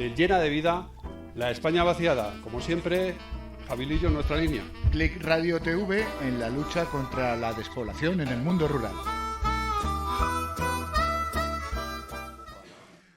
de Llena de Vida, la España vaciada. Como siempre, Jabilillo en nuestra línea. Click Radio TV en la lucha contra la despoblación en el mundo rural.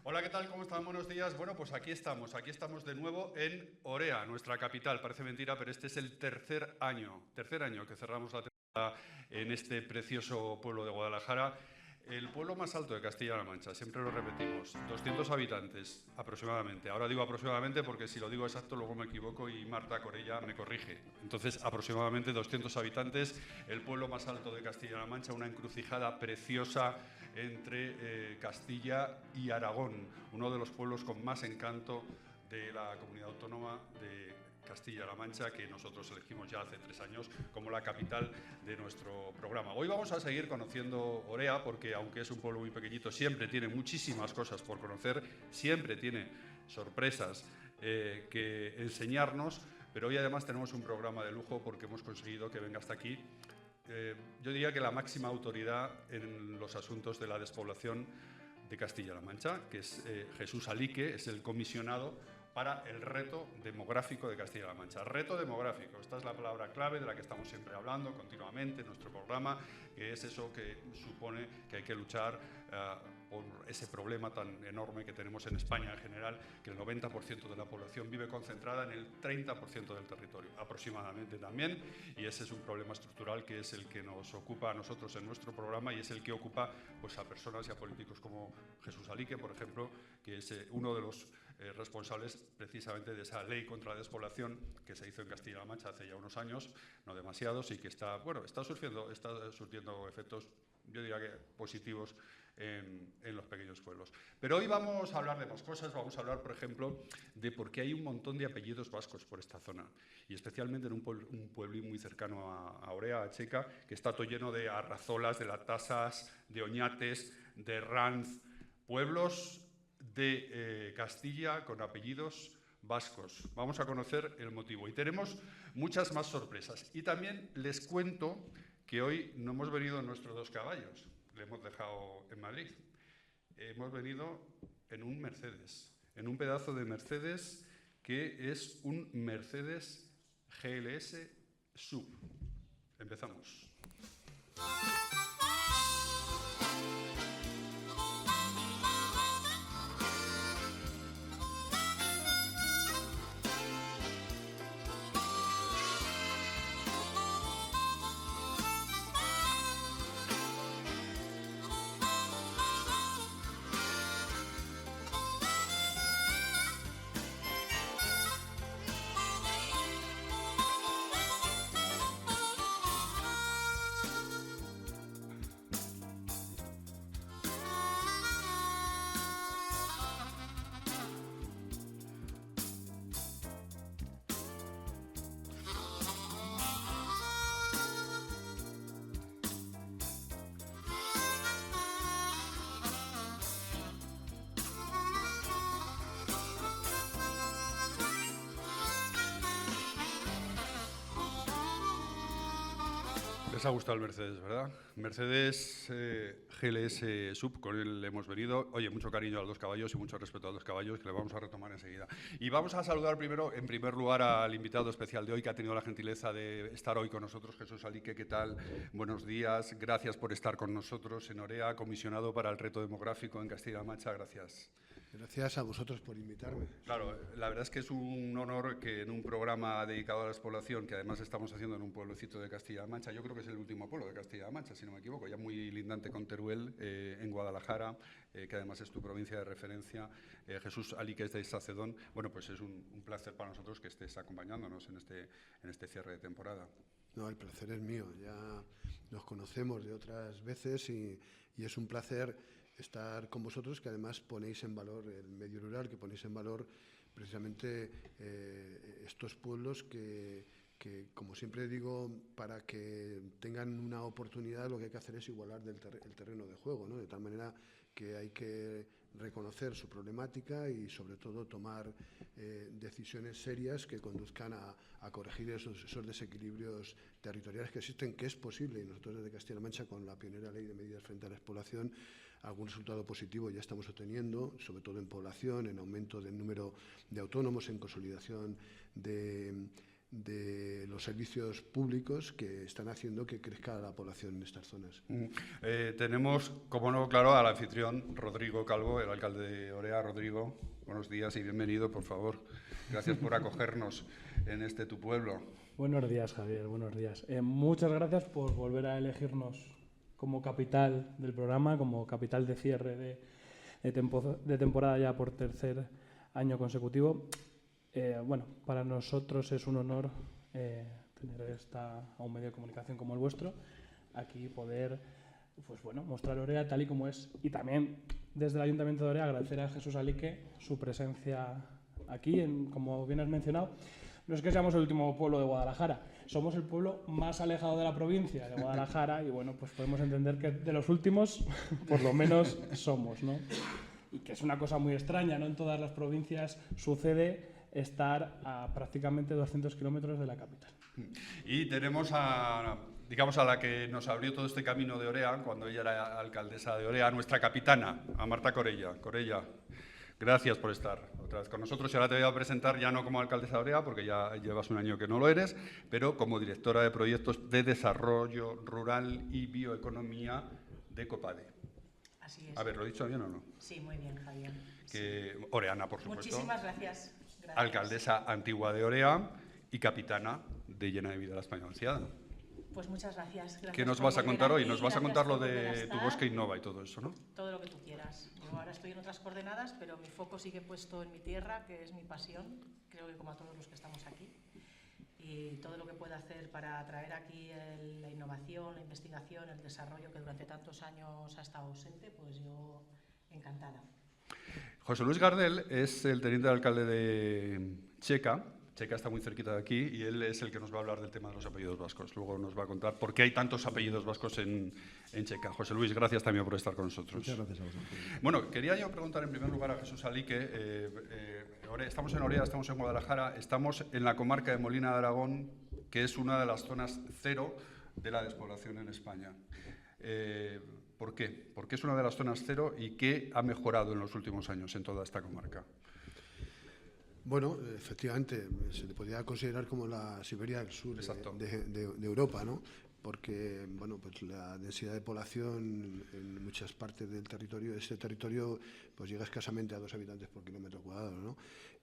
Hola, ¿qué tal? ¿Cómo están? Buenos días. Bueno, pues aquí estamos de nuevo en Orea, nuestra capital. Parece mentira, pero este es el tercer año que cerramos la temporada en este precioso pueblo de Guadalajara. El pueblo más alto de Castilla-La Mancha, siempre lo repetimos, 200 habitantes aproximadamente. Ahora digo aproximadamente porque si lo digo exacto luego me equivoco y Marta Corella me corrige. Entonces, aproximadamente 200 habitantes, el pueblo más alto de Castilla-La Mancha, una encrucijada preciosa entre Castilla y Aragón, uno de los pueblos con más encanto de la comunidad autónoma de Castilla-La Mancha, que nosotros elegimos ya hace 3 años como la capital de nuestro programa. Hoy vamos a seguir conociendo Orea porque, aunque es un pueblo muy pequeñito, siempre tiene muchísimas cosas por conocer, siempre tiene sorpresas que enseñarnos, pero hoy además tenemos un programa de lujo porque hemos conseguido que venga hasta aquí yo diría que la máxima autoridad en los asuntos de la despoblación de Castilla-La Mancha, que es Jesús Alique, es el comisionado para el reto demográfico de Castilla-La Mancha. Reto demográfico, esta es la palabra clave de la que estamos siempre hablando continuamente en nuestro programa, que es eso que supone que hay que luchar por ese problema tan enorme que tenemos en España en general, que el 90% de la población vive concentrada en el 30% del territorio, aproximadamente también, y ese es un problema estructural que es el que nos ocupa a nosotros en nuestro programa y es el que ocupa pues, a personas y a políticos como Jesús Alique, por ejemplo, que es uno de los responsables precisamente de esa ley contra la despoblación que se hizo en Castilla-La Mancha hace ya unos años, no demasiados, y que está surtiendo efectos, yo diría que positivos en los pequeños pueblos. Pero hoy vamos a hablar de más cosas, vamos a hablar, por ejemplo, de por qué hay un montón de apellidos vascos por esta zona, y especialmente en un pueblín muy cercano a Orea, a Checa, que está todo lleno de Arrazolas, de Latasas, de Oñates, de Ranz, pueblos de Castilla con apellidos vascos. Vamos a conocer el motivo y tenemos muchas más sorpresas. Y también les cuento que hoy no hemos venido en nuestros 2 caballos, le hemos dejado en Madrid. Hemos venido en un Mercedes, en un pedazo de Mercedes que es un Mercedes GLS Sub. Empezamos. Les ha gustado el Mercedes, ¿verdad? Mercedes GLS Sub, con él hemos venido. Oye, mucho cariño a los 2 caballos y mucho respeto a los 2 caballos, que le vamos a retomar enseguida. Y vamos a saludar primero, en primer lugar, al invitado especial de hoy, que ha tenido la gentileza de estar hoy con nosotros, Jesús Alique. ¿Qué tal? Buenos días, gracias por estar con nosotros en Orea, comisionado para el reto demográfico en Castilla-La Mancha. Gracias. Gracias a vosotros por invitarme. Claro, la verdad es que es un honor que en un programa dedicado a la despoblación, que además estamos haciendo en un pueblecito de Castilla-La Mancha, yo creo que es el último pueblo de Castilla-La Mancha, si no me equivoco, ya muy lindante con Teruel, en Guadalajara, que además es tu provincia de referencia. Jesús Alique es de Sacedón. Bueno, pues es un placer para nosotros que estés acompañándonos en este cierre de temporada. No, el placer es mío. Ya nos conocemos de otras veces y es un placer estar con vosotros, que además ponéis en valor el medio rural, que ponéis en valor precisamente estos pueblos que que, como siempre digo, para que tengan una oportunidad lo que hay que hacer es igualar el terreno de juego, ¿no? De tal manera que hay que reconocer su problemática y, sobre todo, tomar decisiones serias que conduzcan a corregir esos desequilibrios territoriales que existen, que es posible. Y nosotros desde Castilla-La Mancha, con la pionera ley de medidas frente a la despoblación, algún resultado positivo ya estamos obteniendo, sobre todo en población, en aumento del número de autónomos, en consolidación de los servicios públicos que están haciendo que crezca la población en estas zonas. Tenemos, como no, claro, al anfitrión Rodrigo Calvo, el alcalde de Orea. Rodrigo, buenos días y bienvenido, por favor. Gracias por acogernos en tu pueblo. Buenos días, Javier, buenos días. Muchas gracias por volver a elegirnos como capital del programa, como capital de cierre de temporada ya por tercer año consecutivo. Bueno, para nosotros es un honor tener a un medio de comunicación como el vuestro, aquí poder mostrar Orea tal y como es. Y también desde el Ayuntamiento de Orea agradecer a Jesús Alique su presencia aquí, como bien has mencionado. No es que seamos el último pueblo de Guadalajara, somos el pueblo más alejado de la provincia de Guadalajara y bueno, pues podemos entender que de los últimos por lo menos somos, ¿no? Y que es una cosa muy extraña, ¿no? En todas las provincias sucede estar a prácticamente 200 kilómetros de la capital. Y tenemos a la que nos abrió todo este camino de Orea, cuando ella era alcaldesa de Orea, nuestra capitana, a Marta Corella. Corella, gracias por estar otra vez con nosotros. Y ahora te voy a presentar ya no como alcaldesa de Orea, porque ya llevas un año que no lo eres, pero como directora de proyectos de desarrollo rural y bioeconomía de COPADE. Así es. A ver, ¿lo he dicho bien o no? Sí, muy bien, Javier. Que oreana, por supuesto. Muchísimas gracias. Gracias. Alcaldesa antigua de Orea y capitana de Llena de Vida la España Vaciada. Pues muchas gracias. ¿Qué nos vas a contar hoy? Nos vas a contar lo de Tu Bosque Innova y todo eso, ¿no? Todo lo que tú quieras. Yo ahora estoy en otras coordenadas, pero mi foco sigue puesto en mi tierra, que es mi pasión, creo que como a todos los que estamos aquí. Y todo lo que pueda hacer para atraer aquí la innovación, la investigación, el desarrollo que durante tantos años ha estado ausente, pues yo encantada. José Luis Gardel es el teniente de alcalde de Checa. Checa está muy cerquita de aquí y él es el que nos va a hablar del tema de los apellidos vascos. Luego nos va a contar por qué hay tantos apellidos vascos en Checa. José Luis, gracias también por estar con nosotros. Muchas gracias a vosotros. Bueno, quería yo preguntar en primer lugar a Jesús Alique. Estamos en Orea, estamos en Guadalajara, estamos en la comarca de Molina de Aragón, que es una de las zonas cero de la despoblación en España. ¿Por qué? ¿Por qué es una de las zonas cero y qué ha mejorado en los últimos años en toda esta comarca? Bueno, efectivamente, se le podría considerar como la Siberia del sur de Europa, ¿no? Porque bueno, pues la densidad de población en muchas partes del territorio, este territorio, pues llega escasamente a 2 habitantes por kilómetro cuadrado, ¿no?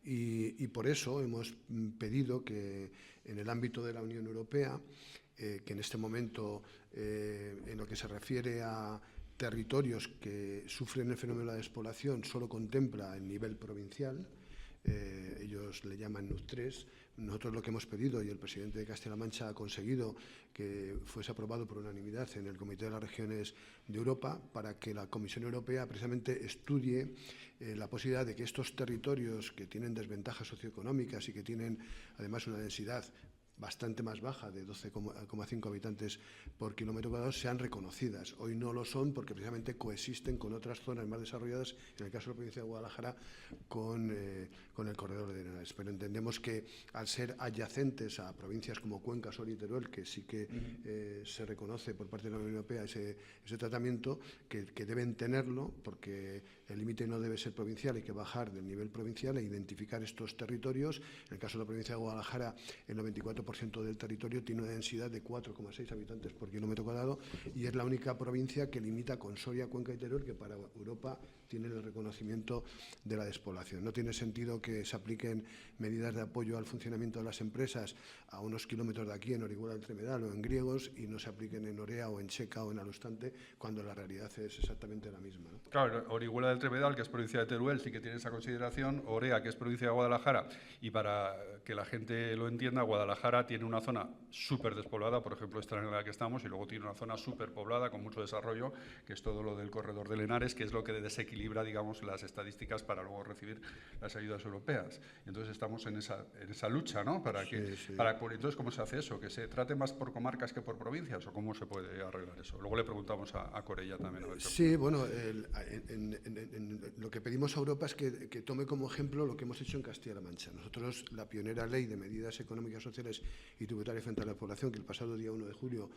Y por eso hemos pedido que en el ámbito de la Unión Europea, que en este momento, en lo que se refiere a territorios que sufren el fenómeno de la despoblación, solo contempla el nivel provincial. Ellos le llaman NUC3. Nosotros lo que hemos pedido, y el presidente de Castilla-La Mancha ha conseguido que fuese aprobado por unanimidad en el Comité de las Regiones de Europa, para que la Comisión Europea precisamente estudie la posibilidad de que estos territorios que tienen desventajas socioeconómicas y que tienen además una densidad bastante más baja, de 12,5 habitantes por kilómetro cuadrado, sean reconocidas. Hoy no lo son porque precisamente coexisten con otras zonas más desarrolladas, en el caso de la provincia de Guadalajara, con el corredor de Henares. Pero entendemos que al ser adyacentes a provincias como Cuenca, Soria y Teruel, que sí que se reconoce por parte de la Unión Europea ese tratamiento, que deben tenerlo, porque el límite no debe ser provincial, hay que bajar del nivel provincial e identificar estos territorios. En el caso de la provincia de Guadalajara, el 94% del territorio tiene una densidad de 4,6 habitantes por kilómetro cuadrado y es la única provincia que limita con Soria, Cuenca y Teruel, que para Europa tienen el reconocimiento de la despoblación. No tiene sentido que se apliquen medidas de apoyo al funcionamiento de las empresas a unos kilómetros de aquí, en Orihuela del Tremedal o en Griegos, y no se apliquen en Orea o en Checa o en Alustante, cuando la realidad es exactamente la misma, ¿no? Claro, Orihuela del Tremedal, que es provincia de Teruel, sí que tiene esa consideración. Orea, que es provincia de Guadalajara, y para que la gente lo entienda, Guadalajara Guadalajara tiene una zona súper despoblada, por ejemplo, esta en la que estamos, y luego tiene una zona súper poblada con mucho desarrollo, que es todo lo del corredor del Henares, que es lo que desequilibra, digamos, las estadísticas para luego recibir las ayudas europeas. Entonces estamos en esa lucha, ¿no? Entonces, ¿cómo se hace eso? ¿Que se trate más por comarcas que por provincias? ¿O cómo se puede arreglar eso? Luego le preguntamos a Corella también. Sí, bueno, lo que pedimos a Europa es que tome como ejemplo lo que hemos hecho en Castilla-La Mancha. Nosotros, la pionera ley de medidas económicas, sociales y tributarias frente a la población, que el pasado día 1 de julio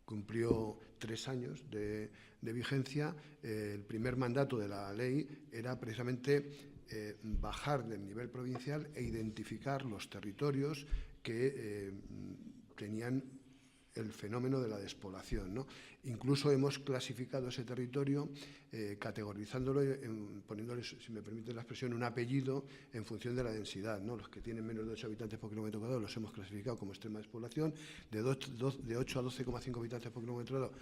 cumplió 3 años de vigencia, el primer mandato de la ley era precisamente bajar del nivel provincial e identificar los territorios que tenían el fenómeno de la despoblación, ¿no? Incluso hemos clasificado ese territorio, categorizándolo, poniéndole, si me permite la expresión, un apellido en función de la densidad, ¿no? Los que tienen menos de 8 habitantes por kilómetro cuadrado los hemos clasificado como extrema despoblación, de 8 a 12,5 habitantes por kilómetro cuadrado,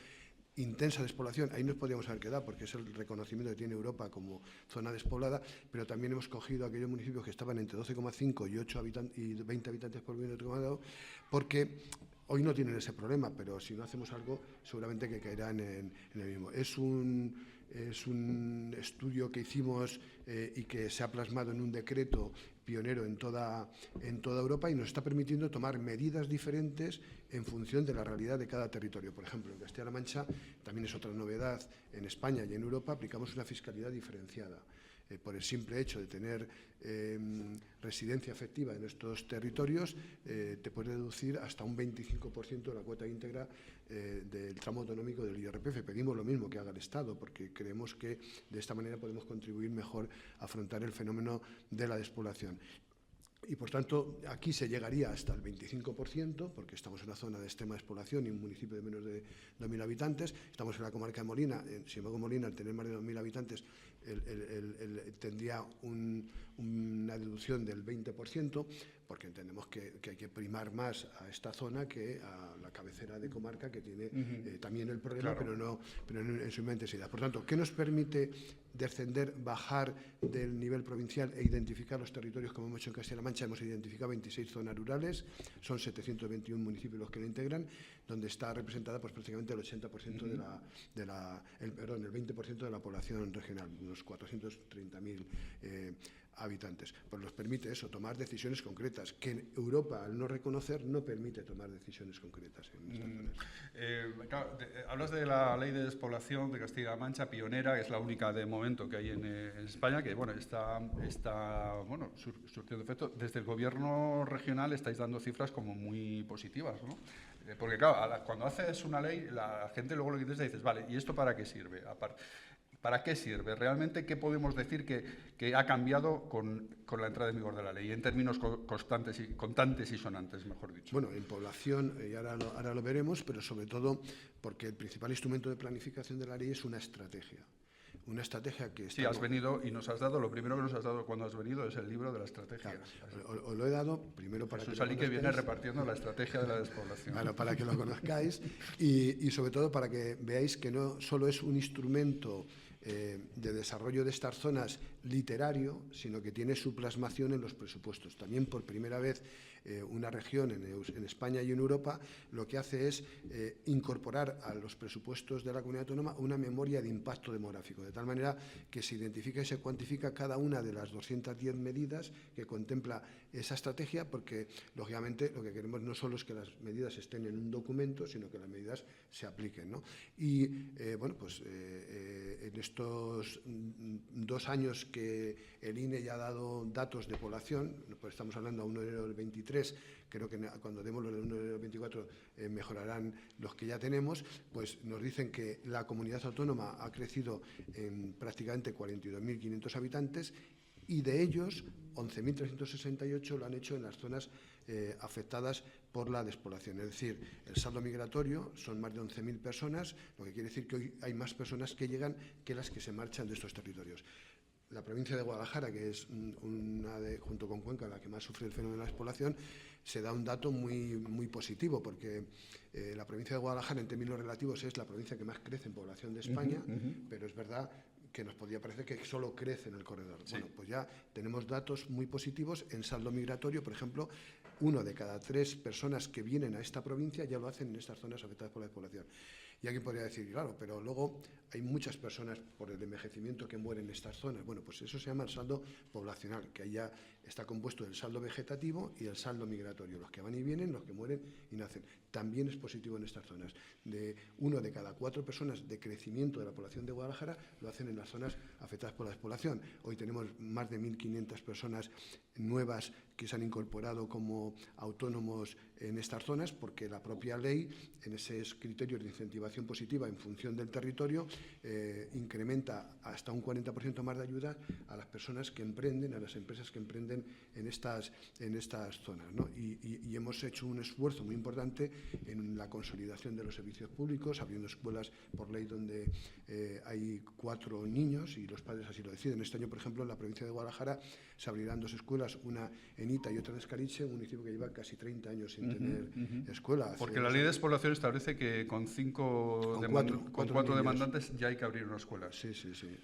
intensa despoblación, ahí nos podríamos haber quedado porque es el reconocimiento que tiene Europa como zona despoblada, pero también hemos cogido aquellos municipios que estaban entre 12,5 y 20 habitantes por kilómetro cuadrado, porque hoy no tienen ese problema, pero si no hacemos algo, seguramente que caerán en el mismo. Es un estudio que hicimos y que se ha plasmado en un decreto pionero en toda Europa y nos está permitiendo tomar medidas diferentes en función de la realidad de cada territorio. Por ejemplo, en Castilla-La Mancha, también es otra novedad, en España y en Europa aplicamos una fiscalidad diferenciada. Por el simple hecho de tener residencia efectiva en estos territorios, te puede deducir hasta un 25% de la cuota íntegra del tramo autonómico del IRPF. Pedimos lo mismo que haga el Estado, porque creemos que de esta manera podemos contribuir mejor a afrontar el fenómeno de la despoblación. Y, por tanto, aquí se llegaría hasta el 25%, porque estamos en una zona de extrema despoblación y un municipio de menos de 2.000 habitantes. Estamos en la comarca de Molina. Sin embargo, Molina, al tener más de 2.000 habitantes, tendría una deducción del 20%, porque entendemos que hay que primar más a esta zona que a la cabecera de comarca, que tiene también el problema, claro, pero no en su intensidad. Por tanto, ¿qué nos permite descender, bajar del nivel provincial e identificar los territorios como hemos hecho en Castilla-La Mancha? Hemos identificado 26 zonas rurales, son 721 municipios los que lo integran, donde está representada pues prácticamente el 80% el 20% de la población regional, unos 430.000 habitantes. Pues nos permite eso, tomar decisiones concretas, que en Europa, al no reconocer, no permite tomar decisiones concretas en estas zonas. Claro, hablas de la ley de despoblación de Castilla-La Mancha, pionera, que es la única de momento que hay en España, que bueno, está surtiendo efecto. Desde el gobierno regional estáis dando cifras como muy positivas, ¿no? Porque claro, cuando haces una ley, la gente luego lo que dices, vale, ¿y esto para qué sirve? ¿Para qué sirve? ¿Realmente qué podemos decir que ha cambiado con la entrada en vigor de la ley, en términos constantes y sonantes, mejor dicho? Bueno, en población, y ahora lo veremos, pero sobre todo porque el principal instrumento de planificación de la ley es una estrategia. Una estrategia que... Sí, has venido y nos has dado, lo primero que nos has dado cuando has venido es el libro de la estrategia. Claro, os lo he dado primero para Jesús que lo Ali, que viene repartiendo la estrategia de la despoblación. Bueno, para que lo conozcáis y sobre todo para que veáis que no solo es un instrumento de desarrollo de estas zonas literario, sino que tiene su plasmación en los presupuestos. También por primera vez una región en España y en Europa lo que hace es incorporar a los presupuestos de la comunidad autónoma una memoria de impacto demográfico, de tal manera que se identifica y se cuantifica cada una de las 210 medidas que contempla esa estrategia, porque lógicamente lo que queremos no solo es que las medidas estén en un documento, sino que las medidas se apliquen, ¿no? Y en estos 2 años que el INE ya ha dado datos de población, pues estamos hablando a 1 de enero del 23, creo que cuando demos los del 1 de enero del 24 mejorarán los que ya tenemos, pues nos dicen que la comunidad autónoma ha crecido en prácticamente 42.500 habitantes y de ellos 11.368 lo han hecho en las zonas afectadas por la despoblación. Es decir, el saldo migratorio son más de 11.000 personas, lo que quiere decir que hoy hay más personas que llegan que las que se marchan de estos territorios. La provincia de Guadalajara, que es junto con Cuenca, la que más sufre el fenómeno de la despoblación, se da un dato muy, muy positivo, porque la provincia de Guadalajara, en términos relativos, es la provincia que más crece en población de España, pero es verdad que nos podía parecer que solo crece en el corredor. Sí. Bueno, pues ya tenemos datos muy positivos en saldo migratorio. Por ejemplo, 1 de cada 3 personas que vienen a esta provincia ya lo hacen en estas zonas afectadas por la despoblación. Y alguien podría decir, claro, pero luego hay muchas personas por el envejecimiento que mueren en estas zonas. Bueno, pues eso se llama el saldo poblacional, que ahí ya está compuesto del saldo vegetativo y el saldo migratorio, los que van y vienen, los que mueren y nacen. También es positivo en estas zonas. De 1 de cada 4 personas de crecimiento de la población de Guadalajara lo hacen en las zonas afectadas por la despoblación. Hoy tenemos más de 1.500 personas nuevas que se han incorporado como autónomos en estas zonas, porque la propia ley, en esos criterios de incentivación positiva en función del territorio, incrementa hasta un 40% más de ayuda a las personas que emprenden, a las empresas que emprenden en estas zonas, ¿no? Y hemos hecho un esfuerzo muy importante en la consolidación de los servicios públicos, abriendo escuelas por ley donde hay 4 niños y los padres así lo deciden. Este año, por ejemplo, en la provincia de Guadalajara se abrirán 2 escuelas, una en Ita y otra en Escariche, un municipio que lleva casi 30 años sin tener escuela. Porque la ley de despoblación establece que con 4 demandantes ya hay que abrir una escuela. Sí.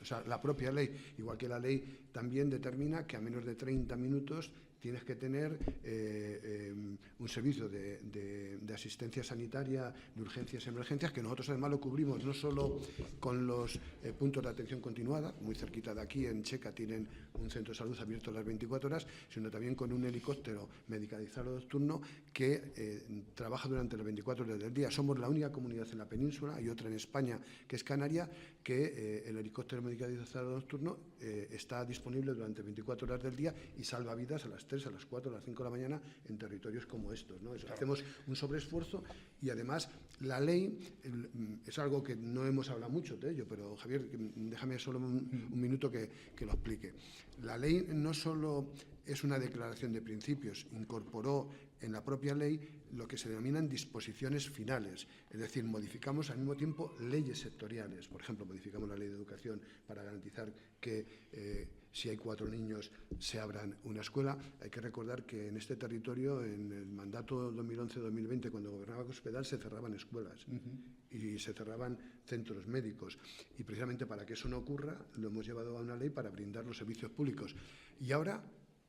O sea, la propia ley, igual que la ley, también determina que a menos de 30 minutos tienes que tener un servicio de asistencia sanitaria, de urgencias y emergencias, que nosotros además lo cubrimos no solo con los puntos de atención continuada, muy cerquita de aquí, en Checa, tienen un centro de salud abierto las 24 horas, sino también con un helicóptero medicalizado nocturno que trabaja durante las 24 horas del día. Somos la única comunidad en la península, hay otra en España, que es Canaria, que el helicóptero medicalizado nocturno está disponible durante 24 horas del día y salva vidas a las 3, a las 4, a las 5 de la mañana en territorios como estos, ¿no? Claro. Hacemos un sobreesfuerzo y además la ley es algo que no hemos hablado mucho de ello, pero Javier, déjame solo un minuto que lo explique. La ley no solo es una declaración de principios, incorporó en la propia ley lo que se denominan disposiciones finales, es decir, modificamos al mismo tiempo leyes sectoriales. Por ejemplo, modificamos la ley de educación para garantizar que si hay 4 niños se abran una escuela. Hay que recordar que en este territorio, en el mandato 2011-2020, cuando gobernaba Cospedal, se cerraban escuelas y se cerraban centros médicos. Y precisamente para que eso no ocurra, lo hemos llevado a una ley para brindar los servicios públicos. Y ahora,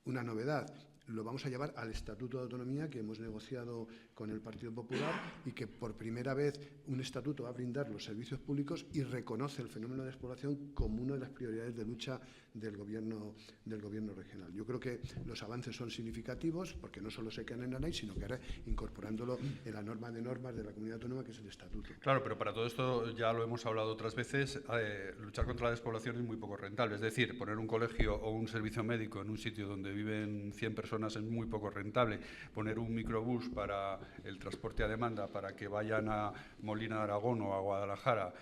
una novedad, lo vamos a llevar al Estatuto de Autonomía que hemos negociado con el Partido Popular y que por primera vez un estatuto va a brindar los servicios públicos y reconoce el fenómeno de despoblación como una de las prioridades de lucha del gobierno regional. Yo creo que los avances son significativos porque no solo se quedan en la ley, sino que ahora incorporándolo en la norma de normas de la comunidad autónoma, que es el estatuto. Claro, pero para todo esto, ya lo hemos hablado otras veces, luchar contra la despoblación es muy poco rentable. Es decir, poner un colegio o un servicio médico en un sitio donde viven 100 personas es muy poco rentable. Poner un microbús para el transporte a demanda para que vayan a Molina de Aragón o a Guadalajara,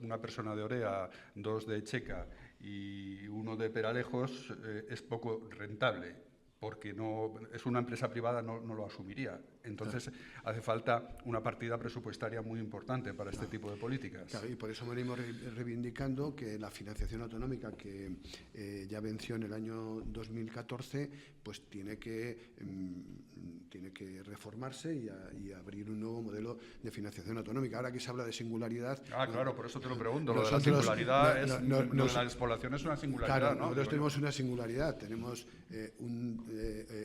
una persona de Orea, 2 de Checa y 1 de Peralejos, es poco rentable, porque no es una empresa privada, no lo asumiría. Entonces, hace falta una partida presupuestaria muy importante para este tipo de políticas. Claro, y por eso venimos reivindicando que la financiación autonómica, que ya venció en el año 2014, pues tiene que reformarse y abrir un nuevo modelo de financiación autonómica. Ahora que se habla de singularidad... claro, por eso te lo pregunto. Lo de la singularidad la despoblación es una singularidad, claro, ¿no? Nosotros tenemos una singularidad. Tenemos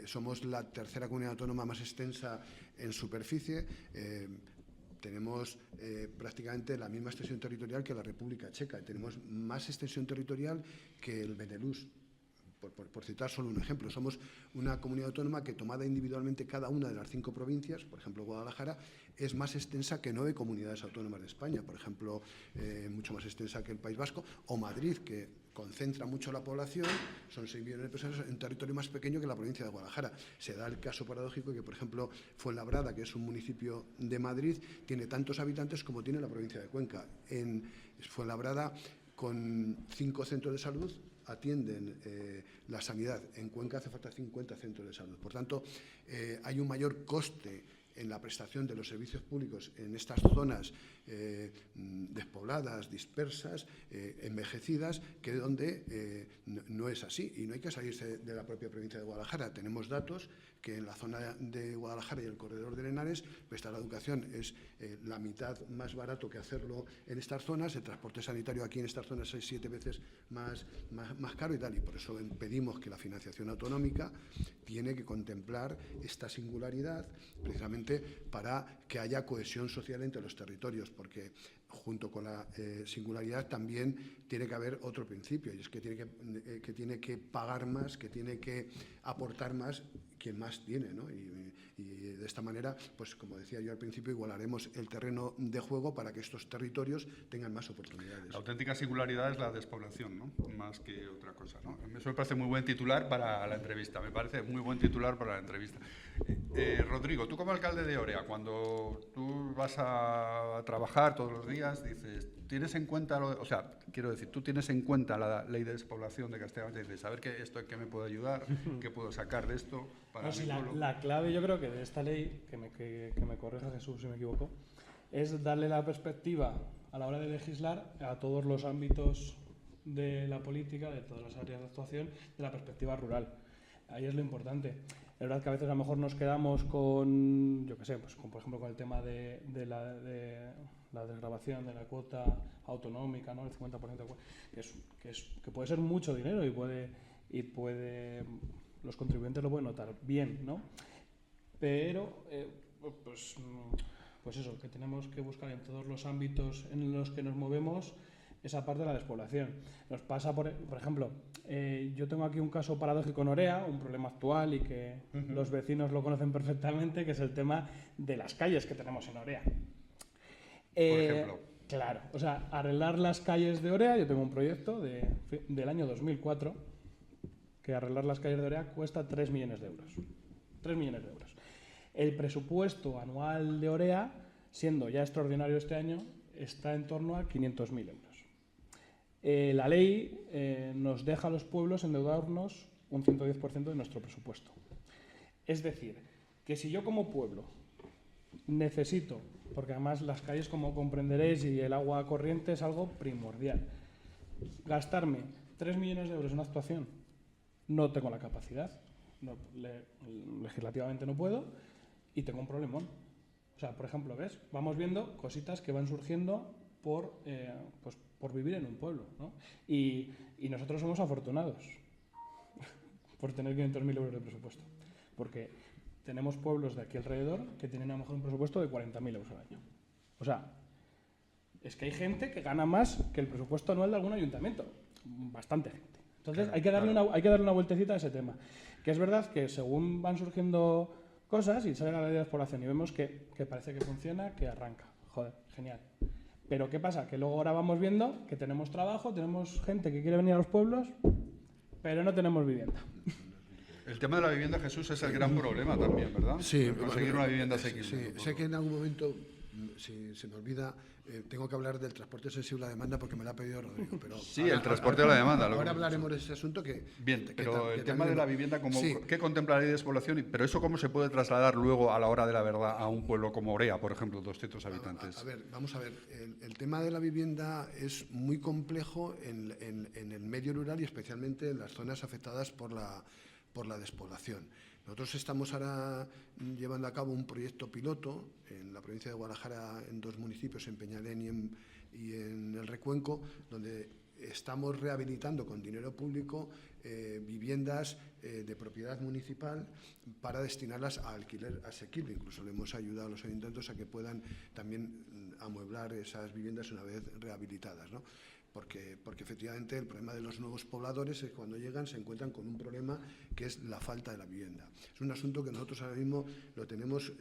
somos la tercera comunidad autónoma más extensa en superficie. Tenemos prácticamente la misma extensión territorial que la República Checa. Tenemos más extensión territorial que el Benelux. Por citar solo un ejemplo, somos una comunidad autónoma que, tomada individualmente cada una de las 5 provincias, por ejemplo Guadalajara, es más extensa que 9 comunidades autónomas de España, por ejemplo, mucho más extensa que el País Vasco, o Madrid, que concentra mucho la población, son 6 millones de personas, en un territorio más pequeño que la provincia de Guadalajara. Se da el caso paradójico que, por ejemplo, Fuenlabrada, que es un municipio de Madrid, tiene tantos habitantes como tiene la provincia de Cuenca. En Fuenlabrada, con 5 centros de salud, atienden la sanidad. En Cuenca hace falta 50 centros de salud. Por tanto, hay un mayor coste en la prestación de los servicios públicos en estas zonas despobladas, dispersas, envejecidas, que donde no es así. Y no hay que salirse de la propia provincia de Guadalajara. Tenemos datos que en la zona de Guadalajara y el corredor de Henares, prestar la educación es la mitad más barato que hacerlo en estas zonas. El transporte sanitario aquí en estas zonas es 7 veces más caro y tal. Y por eso pedimos que la financiación autonómica tiene que contemplar esta singularidad, precisamente para que haya cohesión social entre los territorios, porque junto con la singularidad también tiene que haber otro principio, y es que tiene que pagar más, que tiene que aportar más quien más tiene, ¿no? Y de esta manera, pues como decía yo al principio, igualaremos el terreno de juego para que estos territorios tengan más oportunidades. La auténtica singularidad es la despoblación, ¿no? Más que otra cosa, ¿no? Eso me parece muy buen titular para la entrevista, Rodrigo, tú como alcalde de Orea, cuando tú vas a trabajar todos los días, dices, ¿tienes en cuenta, tú tienes en cuenta la ley de despoblación de Castilla-La Mancha y dices, a ver esto en qué me puede ayudar, qué puedo sacar de esto para mi pueblo? La clave, yo creo que de esta ley, que me corrija Jesús si me equivoco, es darle la perspectiva a la hora de legislar a todos los ámbitos de la política, de todas las áreas de actuación, de la perspectiva rural. Ahí es lo importante. Es verdad que a veces a lo mejor nos quedamos con, yo qué sé, pues por ejemplo con el tema de la desgravación de la cuota autonómica, ¿no? El 50%, que puede ser mucho dinero y puede los contribuyentes lo pueden notar bien, ¿no? Pero pues eso, que tenemos que buscar en todos los ámbitos en los que nos movemos esa parte de la despoblación. Nos pasa, por ejemplo, yo tengo aquí un caso paradójico en Orea, un problema actual y que los vecinos lo conocen perfectamente, que es el tema de las calles que tenemos en Orea. Por ejemplo. Claro, o sea, arreglar las calles de Orea, yo tengo un proyecto del año 2004, que arreglar las calles de Orea cuesta 3 millones de euros. 3 millones de euros. El presupuesto anual de Orea, siendo ya extraordinario este año, está en torno a 500.000 euros. La ley nos deja a los pueblos endeudarnos un 110% de nuestro presupuesto. Es decir, que si yo como pueblo necesito, porque además las calles, como comprenderéis, y el agua corriente es algo primordial, gastarme 3 millones de euros en una actuación, no tengo la capacidad, legislativamente no puedo, y tengo un problemón. O sea, por ejemplo, ¿ves? Vamos viendo cositas que van surgiendo por vivir en un pueblo, ¿no? Y nosotros somos afortunados por tener 500.000 euros de presupuesto, porque tenemos pueblos de aquí alrededor que tienen a lo mejor un presupuesto de 40.000 euros al año. O sea, es que hay gente que gana más que el presupuesto anual de algún ayuntamiento. Bastante gente. Entonces hay que darle una vueltecita a ese tema. Que es verdad que según van surgiendo cosas y sale la ley de despoblación y vemos que parece que funciona, que arranca. Joder, genial. Pero ¿qué pasa? Que luego ahora vamos viendo que tenemos trabajo, tenemos gente que quiere venir a los pueblos, pero no tenemos vivienda. El tema de la vivienda, Jesús, es el gran problema también, ¿verdad? Sí. Conseguir una vivienda asequible. Sí, sé que en algún momento, si se me olvida, tengo que hablar del transporte sensible a demanda porque me lo ha pedido Rodrigo. Pero sí, el transporte a la demanda. Ahora hablaremos de ese asunto que... Bien, pero el tema de la vivienda, ¿qué contempla la ley de despoblación? Pero eso, ¿cómo se puede trasladar luego a la hora de la verdad a un pueblo como Orea, por ejemplo, 200 habitantes? A ver, vamos a ver. El tema de la vivienda es muy complejo en el medio rural y especialmente en las zonas afectadas por la despoblación. Nosotros estamos ahora llevando a cabo un proyecto piloto en la provincia de Guadalajara, en 2 municipios, en Peñalén y en El Recuenco, donde estamos rehabilitando con dinero público viviendas de propiedad municipal para destinarlas a alquiler asequible. Incluso le hemos ayudado a los ayuntamientos a que puedan también amueblar esas viviendas una vez rehabilitadas, ¿no? Porque efectivamente el problema de los nuevos pobladores es que cuando llegan se encuentran con un problema que es la falta de la vivienda. Es un asunto que nosotros ahora mismo lo tenemos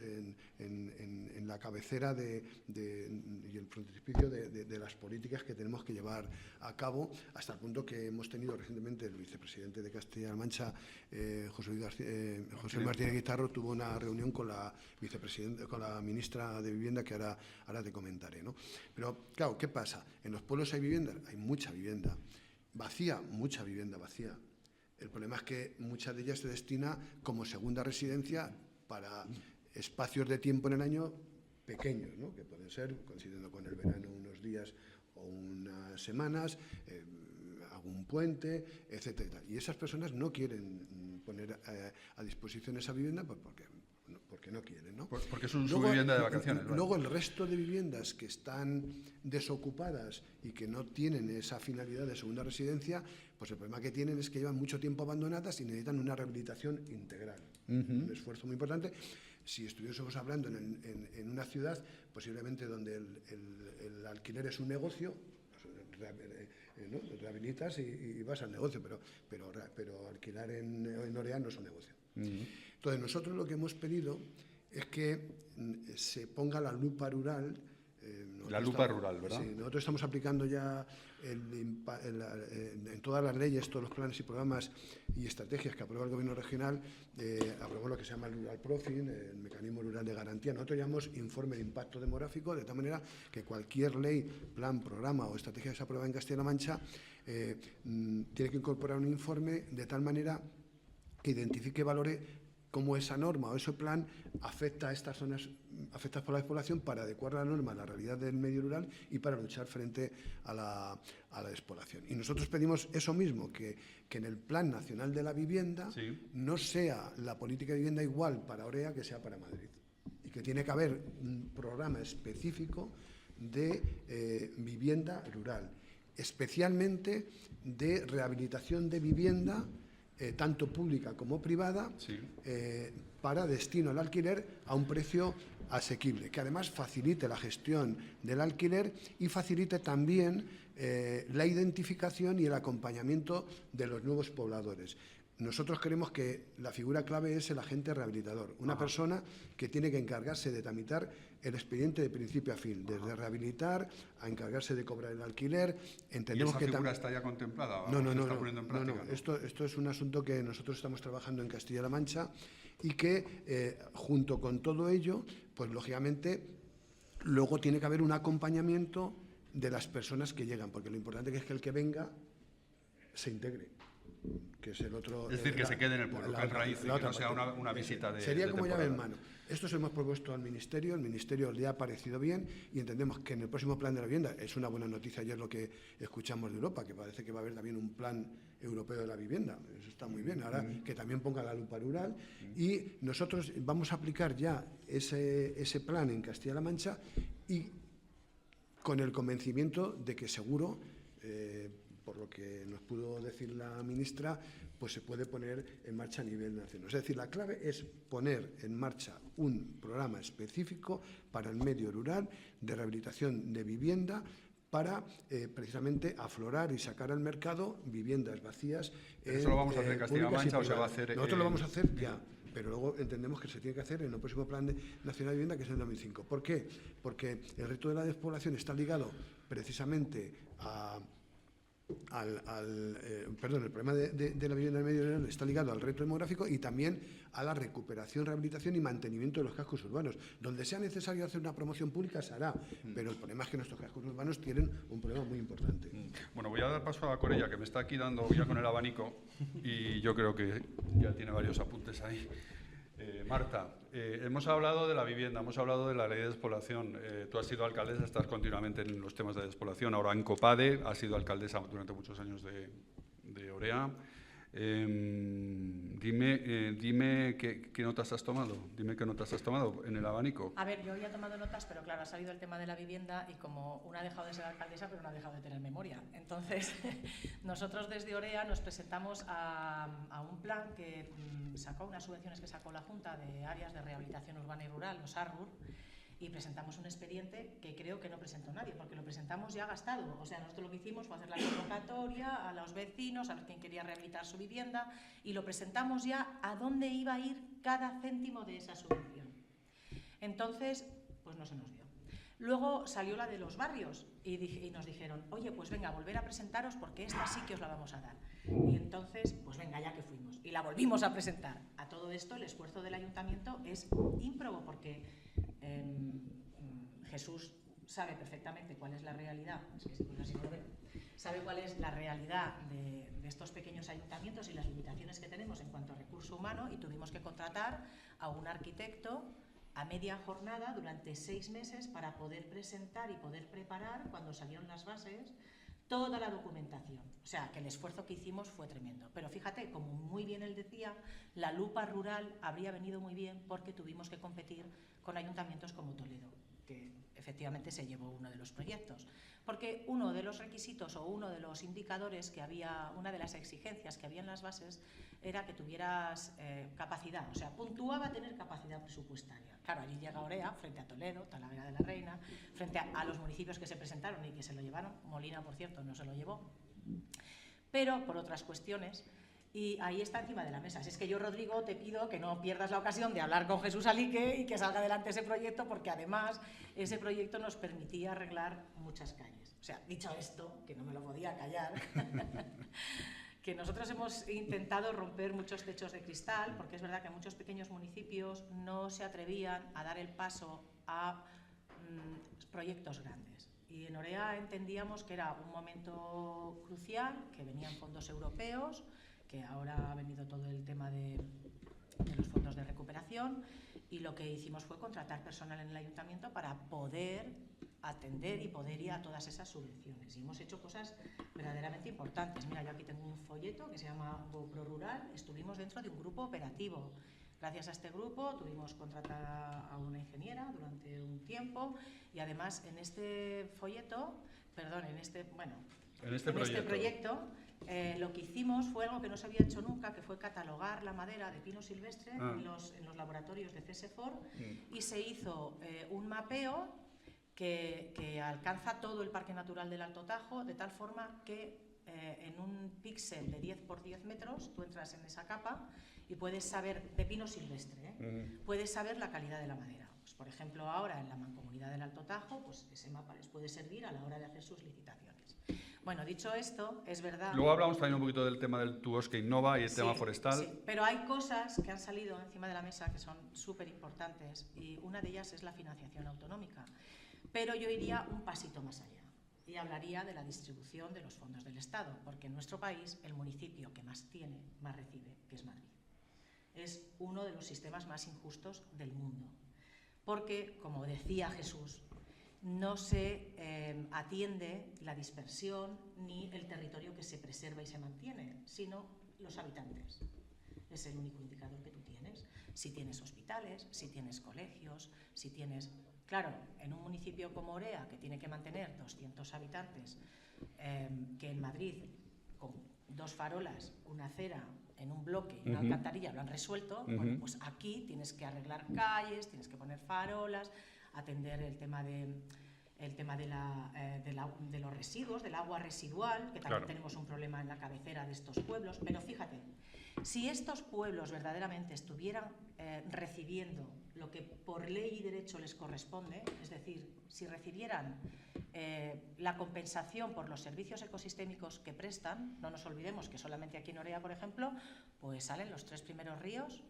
en la cabecera y el frontispicio de las políticas que tenemos que llevar a cabo, hasta el punto que hemos tenido recientemente el vicepresidente de Castilla-La Mancha, José Martínez Guitarro, tuvo una reunión con la ministra de Vivienda, que ahora te comentaré, ¿no? Pero claro, ¿qué pasa? En los pueblos hay viviendas. Hay mucha vivienda vacía, mucha vivienda vacía. El problema es que mucha de ellas se destina como segunda residencia para espacios de tiempo en el año pequeños, ¿no? Que pueden ser, coincidiendo con el verano, unos días o unas semanas, algún puente, etcétera. Y esas personas no quieren poner a disposición esa vivienda pues porque no quieren, ¿no? Porque es su vivienda de vacaciones. Luego el resto de viviendas que están desocupadas y que no tienen esa finalidad de segunda residencia, pues el problema que tienen es que llevan mucho tiempo abandonadas y necesitan una rehabilitación integral. Un esfuerzo muy importante. Si estuviésemos hablando en una ciudad, posiblemente donde el alquiler es un negocio, ¿no? Rehabilitas y vas al negocio, pero alquilar en Orea no es un negocio. Entonces, nosotros lo que hemos pedido es que se ponga la lupa rural. La lupa rural, ¿verdad? Sí, nosotros estamos aplicando ya en todas las leyes, todos los planes y programas y estrategias que aprueba el Gobierno regional, aprobamos lo que se llama el Rural Profil, el mecanismo rural de garantía. Nosotros llamamos informe de impacto demográfico, de tal manera que cualquier ley, plan, programa o estrategia que se aprueba en Castilla-La Mancha tiene que incorporar un informe de tal manera que identifique y valore cómo esa norma o ese plan afecta a estas zonas afectadas por la despoblación para adecuar la norma a la realidad del medio rural y para luchar frente a la despoblación. Y nosotros pedimos eso mismo, que en el Plan Nacional de la Vivienda no sea la política de vivienda igual para Orea que sea para Madrid. Y que tiene que haber un programa específico de vivienda rural, especialmente de rehabilitación de vivienda tanto pública como privada, para destino al alquiler a un precio asequible, que además facilite la gestión del alquiler y facilite también la identificación y el acompañamiento de los nuevos pobladores. Nosotros creemos que la figura clave es el agente rehabilitador, una persona que tiene que encargarse de tramitar el expediente de principio a fin, desde rehabilitar a encargarse de cobrar el alquiler. Entendemos ¿Y esa figura está ya contemplada? No. Esto es un asunto que nosotros estamos trabajando en Castilla-La Mancha y que, junto con todo ello, pues lógicamente luego tiene que haber un acompañamiento de las personas que llegan, porque lo importante es que el que venga se integre. Que es el otro. Es decir, que se quede en el pueblo, que en raíz, y que no sea una visita de. Sería como llave en mano. Esto se lo hemos propuesto al Ministerio, el Ministerio le ha parecido bien y entendemos que en el próximo plan de la vivienda, es una buena noticia ayer lo que escuchamos de Europa, que parece que va a haber también un plan europeo de la vivienda. Eso está muy bien. Ahora que también ponga la lupa rural y nosotros vamos a aplicar ya ese plan en Castilla-La Mancha y con el convencimiento de que seguro, por lo que nos pudo decir la ministra, pues se puede poner en marcha a nivel nacional. Es decir, la clave es poner en marcha un programa específico para el medio rural de rehabilitación de vivienda para precisamente aflorar y sacar al mercado viviendas vacías. ¿Eso lo vamos a hacer en Castilla-La Mancha o se va a hacer? Nosotros lo vamos a hacer ya, pero luego entendemos que se tiene que hacer en el próximo Plan Nacional de Vivienda, que es en 2005. ¿Por qué? Porque el reto de la despoblación está ligado precisamente el problema de la vivienda en el medio rural está ligado al reto demográfico y también a la recuperación, rehabilitación y mantenimiento de los cascos urbanos. Donde sea necesario hacer una promoción pública se hará, pero el problema es que nuestros cascos urbanos tienen un problema muy importante. Bueno, voy a dar paso a Corella, que me está aquí dando ya con el abanico y yo creo que ya tiene varios apuntes ahí. Marta, hemos hablado de la vivienda, hemos hablado de la ley de despoblación. Tú has sido alcaldesa, estás continuamente en los temas de despoblación. Ahora en COPADE, has sido alcaldesa durante muchos años de Orea. Dime qué notas has tomado. Dime qué notas has tomado en el abanico. A ver, yo había tomado notas, pero claro, ha salido el tema de la vivienda y como una ha dejado de ser alcaldesa, pero no ha dejado de tener memoria. Entonces, nosotros desde Orea nos presentamos a un plan que sacó unas subvenciones que sacó la Junta de Áreas de Rehabilitación Urbana y Rural, los ARRUR, y presentamos un expediente que creo que no presentó nadie, porque lo presentamos ya gastado. O sea, nosotros lo que hicimos fue hacer la convocatoria a los vecinos, a ver quién quería rehabilitar su vivienda, y lo presentamos ya a dónde iba a ir cada céntimo de esa subvención. Entonces, pues no se nos dio. Luego salió la de los barrios y nos dijeron, oye, pues venga, volver a presentaros porque esta sí que os la vamos a dar. Y entonces, pues venga, ya que fuimos. Y la volvimos a presentar. A todo esto, el esfuerzo del ayuntamiento es ímprobo porque Jesús sabe perfectamente cuál es la realidad, sabe cuál es la realidad de estos pequeños ayuntamientos y las limitaciones que tenemos en cuanto a recurso humano y tuvimos que contratar a un arquitecto a media jornada durante 6 meses para poder presentar y poder preparar, cuando salieron las bases, toda la documentación. O sea, que el esfuerzo que hicimos fue tremendo. Pero fíjate, como muy bien él decía, la lupa rural habría venido muy bien porque tuvimos que competir con ayuntamientos como Toledo, que efectivamente se llevó uno de los proyectos. Porque uno de los requisitos o uno de los indicadores que había, una de las exigencias que había en las bases era que tuvieras capacidad, o sea, puntuaba tener capacidad presupuestaria. Claro, allí llega Orea, frente a Toledo, Talavera de la Reina, frente a los municipios que se presentaron y que se lo llevaron. Molina, por cierto, no se lo llevó, pero por otras cuestiones. Y ahí está encima de la mesa. Así es que yo, Rodrigo, te pido que no pierdas la ocasión de hablar con Jesús Alique y que salga adelante ese proyecto, porque además ese proyecto nos permitía arreglar muchas calles. O sea, dicho esto, que no me lo podía callar, que nosotros hemos intentado romper muchos techos de cristal, porque es verdad que muchos pequeños municipios no se atrevían a dar el paso a proyectos grandes. Y en Orea entendíamos que era un momento crucial, que venían fondos europeos, que ahora ha venido todo el tema de los fondos de recuperación, y lo que hicimos fue contratar personal en el ayuntamiento para poder atender y poder ir a todas esas subvenciones. Y hemos hecho cosas verdaderamente importantes. Mira, yo aquí tengo un folleto que se llama GoPro Rural. Estuvimos dentro de un grupo operativo. Gracias a este grupo tuvimos contratada a una ingeniera durante un tiempo, y además en este folleto, perdón, en este proyecto, lo que hicimos fue algo que no se había hecho nunca, que fue catalogar la madera de pino silvestre en los laboratorios de CSFOR, y se hizo un mapeo que alcanza todo el Parque Natural del Alto Tajo, de tal forma que en un píxel de 10 por 10 metros tú entras en esa capa y puedes saber, de pino silvestre, puedes saber la calidad de la madera. Pues, por ejemplo, ahora en la Mancomunidad del Alto Tajo, pues ese mapa les puede servir a la hora de hacer sus licitaciones. Bueno, dicho esto, es verdad... Luego hablamos también un poquito del tema del Tu Bosque Innova y el tema forestal. Sí, pero hay cosas que han salido encima de la mesa que son súper importantes, y una de ellas es la financiación autonómica. Pero yo iría un pasito más allá y hablaría de la distribución de los fondos del Estado, porque en nuestro país el municipio que más tiene, más recibe, que es Madrid. Es uno de los sistemas más injustos del mundo, porque, como decía Jesús, no se atiende la dispersión ni el territorio que se preserva y se mantiene, sino los habitantes. Es el único indicador que tú tienes. Si tienes hospitales, si tienes colegios, si tienes... Claro, en un municipio como Orea, que tiene que mantener 200 habitantes, que en Madrid, con 2 farolas, una acera en un bloque y una alcantarilla lo han resuelto, bueno, pues aquí tienes que arreglar calles, tienes que poner farolas, atender el tema de los residuos, del agua residual, que también tenemos un problema en la cabecera de estos pueblos. Pero fíjate, si estos pueblos verdaderamente estuvieran recibiendo lo que por ley y derecho les corresponde, es decir, si recibieran la compensación por los servicios ecosistémicos que prestan, no nos olvidemos que solamente aquí en Orea, por ejemplo, pues salen los 3 primeros ríos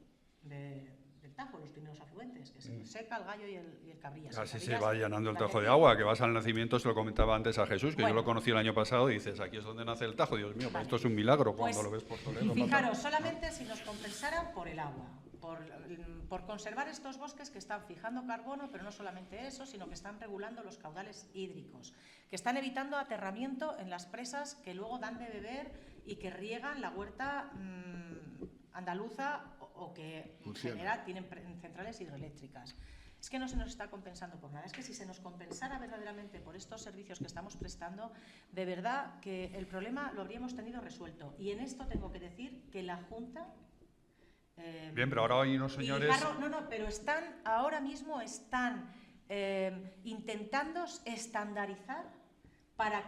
del Tajo, los primeros afluentes, que es el Seca, el Gallo y el Cabrillas. Así se va llenando el Tajo de agua, que vas al nacimiento, se lo comentaba antes a Jesús, que yo lo conocí el año pasado, y dices, aquí es donde nace el Tajo. Dios mío, esto es un milagro cuando lo ves por Toledo. Fijaros, solamente si nos compensaran por el agua, por conservar estos bosques que están fijando carbono, pero no solamente eso, sino que están regulando los caudales hídricos, que están evitando aterramiento en las presas que luego dan de beber y que riegan la huerta andaluza, o que en general tienen centrales hidroeléctricas. Es que no se nos está compensando por nada. Es que si se nos compensara verdaderamente por estos servicios que estamos prestando, de verdad que el problema lo habríamos tenido resuelto. Y en esto tengo que decir que la Junta... Bien, pero ahora hay unos señores... pero ahora mismo están intentando estandarizar para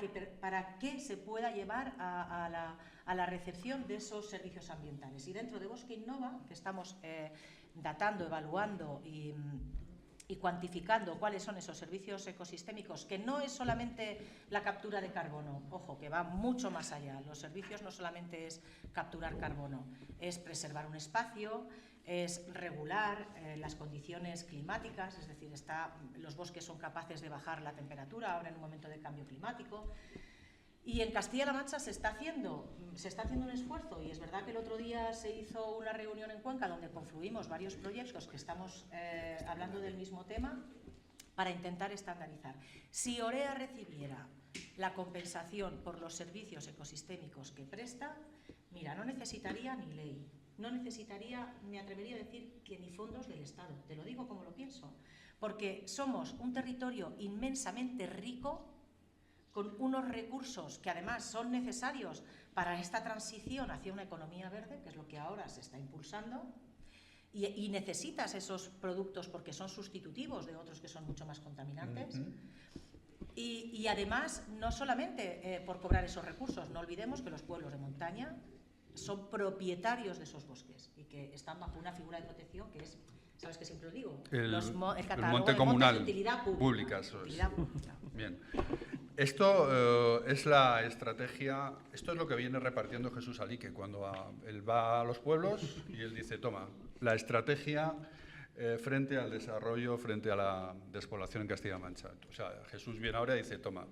que se pueda llevar a la recepción de esos servicios ambientales. Y dentro de Bosque Innova, que estamos datando, evaluando y cuantificando cuáles son esos servicios ecosistémicos, que no es solamente la captura de carbono, ojo, que va mucho más allá. Los servicios no solamente es capturar carbono, es preservar un espacio, es regular las condiciones climáticas, es decir, los bosques son capaces de bajar la temperatura ahora en un momento de cambio climático. Y en Castilla-La Mancha se está haciendo un esfuerzo, y es verdad que el otro día se hizo una reunión en Cuenca donde confluimos varios proyectos que estamos hablando del mismo tema para intentar estandarizar. Si Orea recibiera la compensación por los servicios ecosistémicos que presta, mira, no necesitaría ni ley, no necesitaría, me atrevería a decir que ni fondos del Estado, te lo digo como lo pienso, porque somos un territorio inmensamente rico, con unos recursos que además son necesarios para esta transición hacia una economía verde, que es lo que ahora se está impulsando, y necesitas esos productos porque son sustitutivos de otros que son mucho más contaminantes. Y además, no solamente por cobrar esos recursos, no olvidemos que los pueblos de montaña son propietarios de esos bosques y que están bajo una figura de protección que es, ¿sabes qué siempre lo digo? El catálogo monte comunal, de utilidad pública. Eso es. Utilidad pública. Bien. Esto es la estrategia, esto es lo que viene repartiendo Jesús Alique cuando él va a los pueblos y él dice, toma, la estrategia frente al desarrollo, frente a la despoblación en Castilla-La Mancha. O sea, Jesús viene ahora y dice, toma.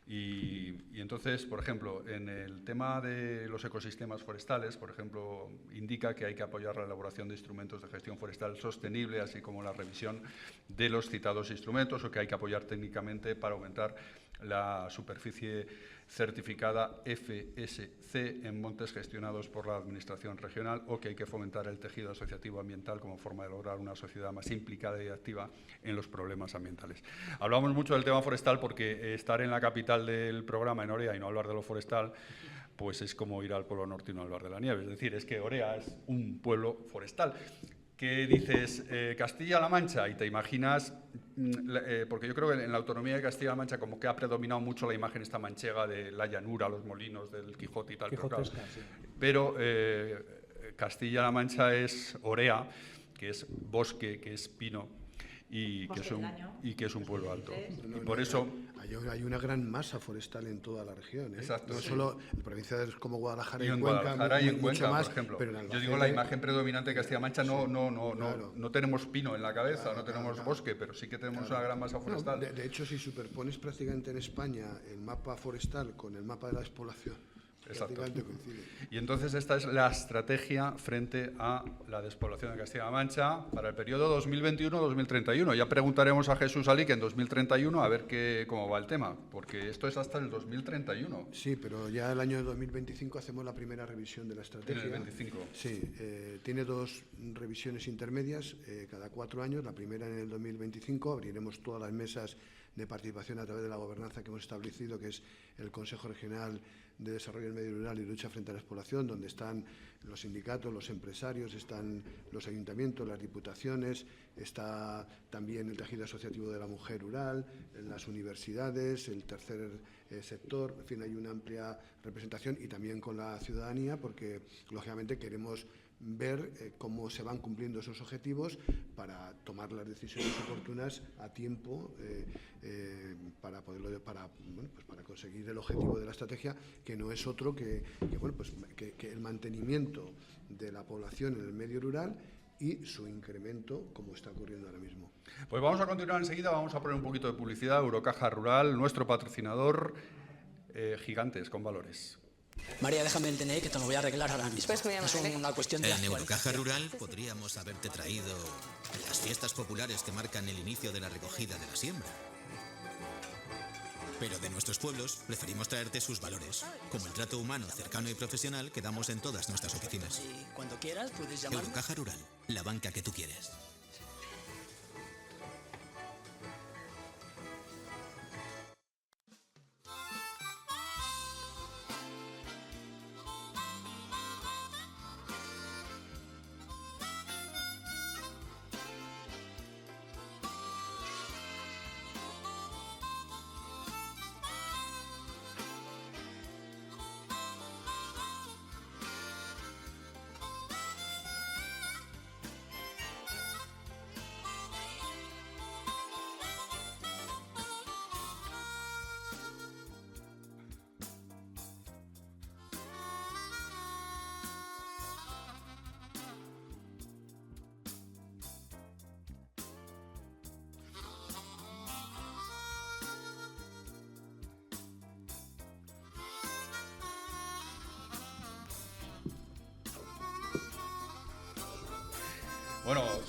Y entonces, por ejemplo, en el tema de los ecosistemas forestales, por ejemplo, indica que hay que apoyar la elaboración de instrumentos de gestión forestal sostenible, así como la revisión de los citados instrumentos, o que hay que apoyar técnicamente para aumentar la superficie certificada FSC en montes gestionados por la Administración regional, o que hay que fomentar el tejido asociativo ambiental como forma de lograr una sociedad más implicada y activa en los problemas ambientales. Hablamos mucho del tema forestal porque estar en la capital del programa, en Orea, y no hablar de lo forestal, pues es como ir al Polo Norte y no hablar de la nieve. Es decir, es que Orea es un pueblo forestal. ¿Qué dices? Castilla-La Mancha, y te imaginas, porque yo creo que en la autonomía de Castilla-La Mancha como que ha predominado mucho la imagen esta manchega de la llanura, los molinos del Quijote y tal. Pero Castilla-La Mancha es Orea, que es bosque, que es pino, y que es un pueblo alto. Y por eso hay una gran masa forestal en toda la región. Exacto, no solo en provincias como Guadalajara y en Cuenca, Guadalajara y en Cuenca, más, por ejemplo. Pero en yo digo la imagen predominante de Castilla-La Mancha, no tenemos pino en la cabeza, no tenemos bosque, pero sí que tenemos una gran masa forestal. De hecho, si superpones prácticamente en España el mapa forestal con el mapa de la despoblación, exacto. Y entonces esta es la estrategia frente a la despoblación de Castilla-La Mancha para el periodo 2021-2031. Ya preguntaremos a Jesús Alique en 2031 a ver cómo va el tema, porque esto es hasta el 2031. Sí, pero ya el año 2025 hacemos la primera revisión de la estrategia. En el 25. Sí, tiene 2 revisiones intermedias cada 4 años. La primera en el 2025, abriremos todas las mesas de participación a través de la gobernanza que hemos establecido, que es el Consejo Regional de Desarrollo del Medio Rural y Lucha frente a la Despoblación, donde están los sindicatos, los empresarios, están los ayuntamientos, las diputaciones, está también el tejido asociativo de la mujer rural, las universidades, el tercer sector, en fin, hay una amplia representación, y también con la ciudadanía, porque lógicamente queremos ver cómo se van cumpliendo esos objetivos para tomar las decisiones oportunas a tiempo para conseguir el objetivo de la estrategia, que no es otro que el mantenimiento de la población en el medio rural y su incremento, como está ocurriendo ahora mismo. Pues vamos a continuar enseguida, vamos a poner un poquito de publicidad. Eurocaja Rural, nuestro patrocinador, gigantes con valores. María, déjame el DNI que te lo voy a arreglar ahora mismo. Pues muy amable. Es una cuestión de... En Eurocaja Rural podríamos haberte traído las fiestas populares que marcan el inicio de la recogida de la siembra. Pero de nuestros pueblos preferimos traerte sus valores, como el trato humano, cercano y profesional que damos en todas nuestras oficinas. Y cuando quieras puedes llamarme. Eurocaja Rural, la banca que tú quieres.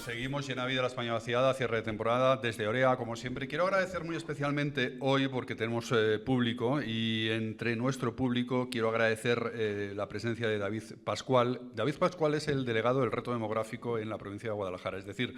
Seguimos llena vida la España vaciada, cierre de temporada desde Orea, como siempre. Quiero agradecer muy especialmente hoy porque tenemos público y entre nuestro público quiero agradecer la presencia de David Pascual. David Pascual es el delegado del reto demográfico en la provincia de Guadalajara, es decir,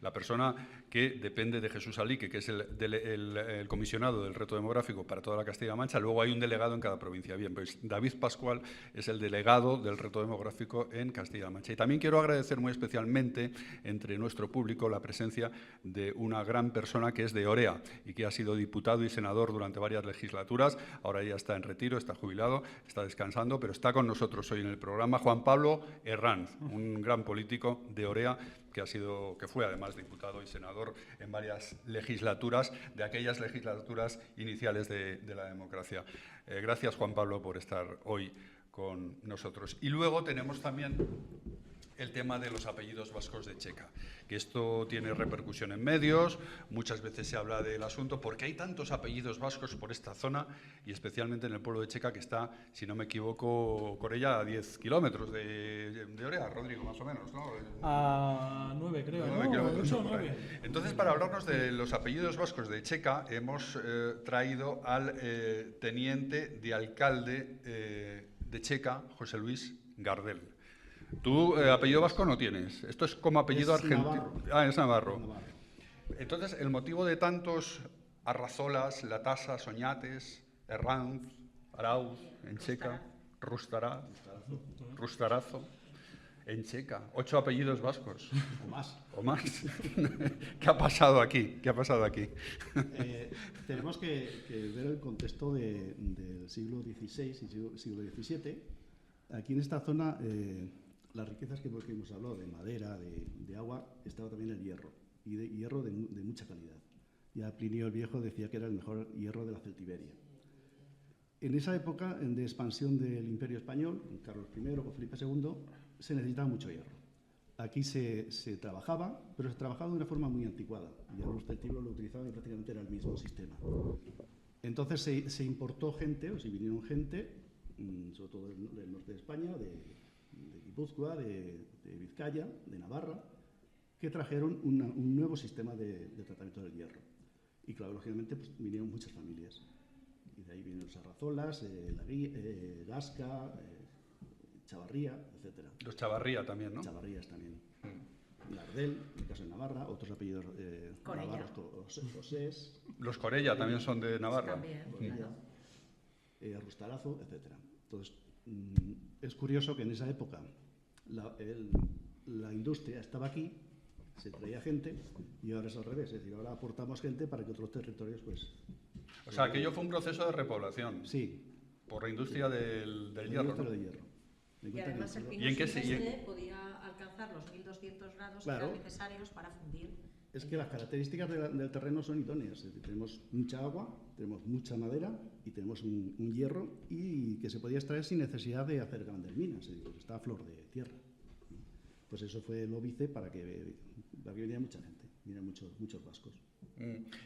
la persona que depende de Jesús Alique, que es el comisionado del reto demográfico para toda la Castilla-La Mancha. Luego hay un delegado en cada provincia. Bien, pues David Pascual es el delegado del reto demográfico en Castilla-La Mancha. Y también quiero agradecer muy especialmente entre nuestro público la presencia de una gran persona que es de Orea y que ha sido diputado y senador durante varias legislaturas. Ahora ya está en retiro, está jubilado, está descansando, pero está con nosotros hoy en el programa Juan Pablo Herranz, un gran político de Orea que fue además diputado y senador en varias legislaturas, de aquellas legislaturas iniciales de la democracia. Gracias, Juan Pablo, por estar hoy con nosotros. Y luego tenemos también el tema de los apellidos vascos de Checa, que esto tiene repercusión en medios, muchas veces se habla del asunto, porque hay tantos apellidos vascos por esta zona, y especialmente en el pueblo de Checa, que está, si no me equivoco, Corella a 10 kilómetros de Orea, Rodrigo, más o menos, ¿no? A 9, creo, 9 kilómetros, 8 o ¿no? 9. Entonces, para hablarnos de los apellidos vascos de Checa, hemos traído al teniente de alcalde de Checa, José Luis Gardel. Tú apellido vasco no tienes. Esto es como apellido argentino. Ah, es Navarro. Entonces, el motivo de tantos Arrazolas, Latasas, Oñates, Herranz, Arauz, en Checa, Rustarazo, en Checa. 8 apellidos vascos. O más. ¿Qué ha pasado aquí? Tenemos que ver el contexto del siglo XVI y siglo XVII. Aquí en esta zona, las riquezas que hemos hablado, de madera, de agua, estaba también el hierro, y de hierro de mucha calidad. Ya Plinio el Viejo decía que era el mejor hierro de la Celtiberia. En esa época de expansión del Imperio Español, con Carlos I o Felipe II, se necesitaba mucho hierro. Aquí se trabajaba, pero se trabajaba de una forma muy anticuada. Ya los celtibros lo utilizaban y prácticamente era el mismo sistema. Entonces se importó gente, o se vinieron gente, sobre todo del norte de España, de Guipúzcoa, de Vizcaya, de Navarra, que trajeron un nuevo sistema de tratamiento del hierro. Y claro, lógicamente pues, vinieron muchas familias. Y de ahí vienen los Arrazolas, Gasca, Chavarría, etc. Los Chavarría también, ¿no? Chavarrías también. Lardel, en el caso de Navarra, otros apellidos navarros, Osés. Los Corella también son de Navarra. También, claro. Rustarazo, etc. Entonces, es curioso que en esa época la industria estaba aquí, se traía gente, y ahora es al revés. Es decir, ahora aportamos gente para que otros territorios, pues... O sea, aquello fue un proceso de repoblación. Sí. Por la industria del hierro. Industria de hierro. Y además el pino silvestre podía alcanzar los 1200 grados que eran necesarios para fundir. Es que las características del terreno son idóneas. Es decir, tenemos mucha agua, tenemos mucha madera y tenemos un hierro y que se podía extraer sin necesidad de hacer grandes minas, es decir, porque está a flor de tierra. Pues eso fue el óbice para que viniera mucha gente, vinieran muchos vascos.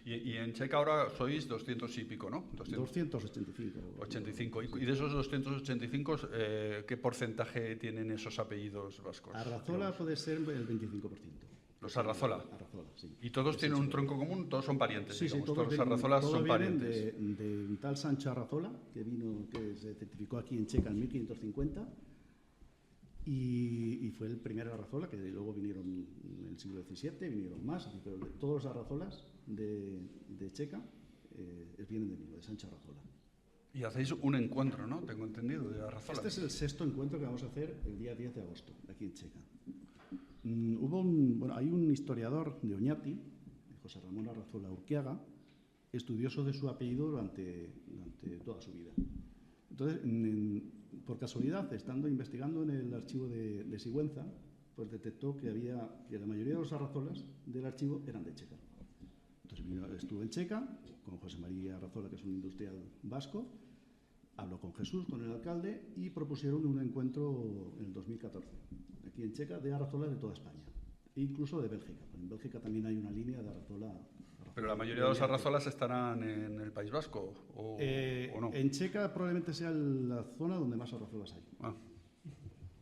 Y en Checa ahora sois 200 y pico, ¿no? 285. 85. Y de esos 285, ¿qué porcentaje tienen esos apellidos vascos? Arrazola puede ser el 25%. ¿Los Arrazola? Arrazola, sí. ¿Y todos tienen un tronco común? ¿Todos son parientes? Sí, digamos? sí, todos los Arrazolas son parientes. De un tal Sancho Arrazola, que se certificó aquí en Checa en 1550, y fue el primer Arrazola, que luego vinieron en el siglo XVII, vinieron más, pero todos los Arrazolas de Checa vienen de Sancho Arrazola. Y hacéis un encuentro, ¿no? Tengo entendido, de Arrazola. Este es el sexto encuentro que vamos a hacer el día 10 de agosto, aquí en Checa. Hay un historiador de Oñati, José Ramón Arrazola Urquiaga, estudioso de su apellido durante toda su vida. Entonces, por casualidad, estando investigando en el archivo de Sigüenza, pues detectó que la mayoría de los Arrazolas del archivo eran de Checa. Entonces estuvo en Checa con José María Arrazola, que es un industrial vasco, habló con Jesús, con el alcalde, y propusieron un encuentro en el 2014, aquí en Checa, de Arrazolas de toda España, e incluso de Bélgica. En Bélgica también hay una línea de Arrazola. ¿Pero la mayoría de los Arrazolas estarán en el País Vasco o no? En Checa probablemente sea la zona donde más Arrazolas hay.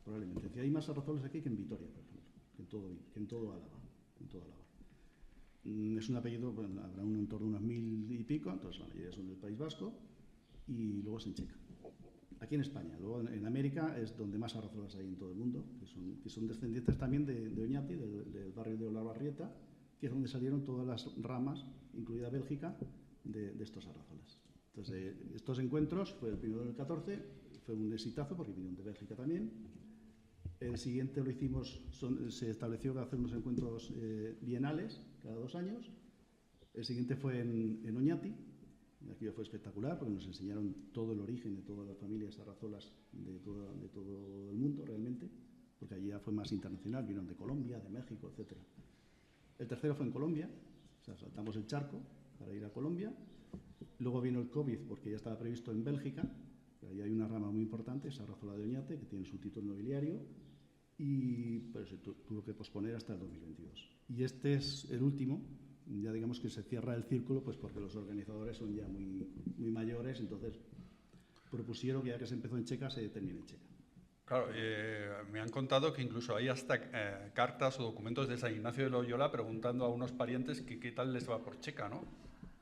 Probablemente. Hay más Arrazolas aquí que en Vitoria, por ejemplo, que en todo Álava. en toda Álava. Es un apellido, bueno, habrá en torno a unos 1000 y pico, entonces la mayoría son del País Vasco, y luego es en Checa. Aquí en España, luego en América es donde más arrazolas hay en todo el mundo, que son descendientes también de Oñati, del barrio de Olavarrieta, que es donde salieron todas las ramas, incluida Bélgica, de estos arrazolas. Entonces, estos encuentros, fue el primero del 14, fue un exitazo porque vinieron de Bélgica también. El siguiente lo hicimos, se estableció que hacer unos encuentros bienales cada 2 años. El siguiente fue en Oñati. Aquí fue espectacular porque nos enseñaron todo el origen de todas las familias arrazolas de todo el mundo realmente, porque allí ya fue más internacional, vinieron de Colombia, de México, etc. El tercero fue en Colombia, o sea, saltamos el charco para ir a Colombia. Luego vino el COVID porque ya estaba previsto en Bélgica, ahí hay una rama muy importante, esa arrazola de Oñate, que tiene su título nobiliario, y pues, se tuvo que posponer hasta el 2022. Y este es el último. Ya digamos que se cierra el círculo, pues porque los organizadores son ya muy mayores, entonces propusieron que ya que se empezó en Checa, se termine en Checa. Claro, me han contado que incluso hay hasta cartas o documentos de San Ignacio de Loyola preguntando a unos parientes que qué tal les va por Checa, ¿no?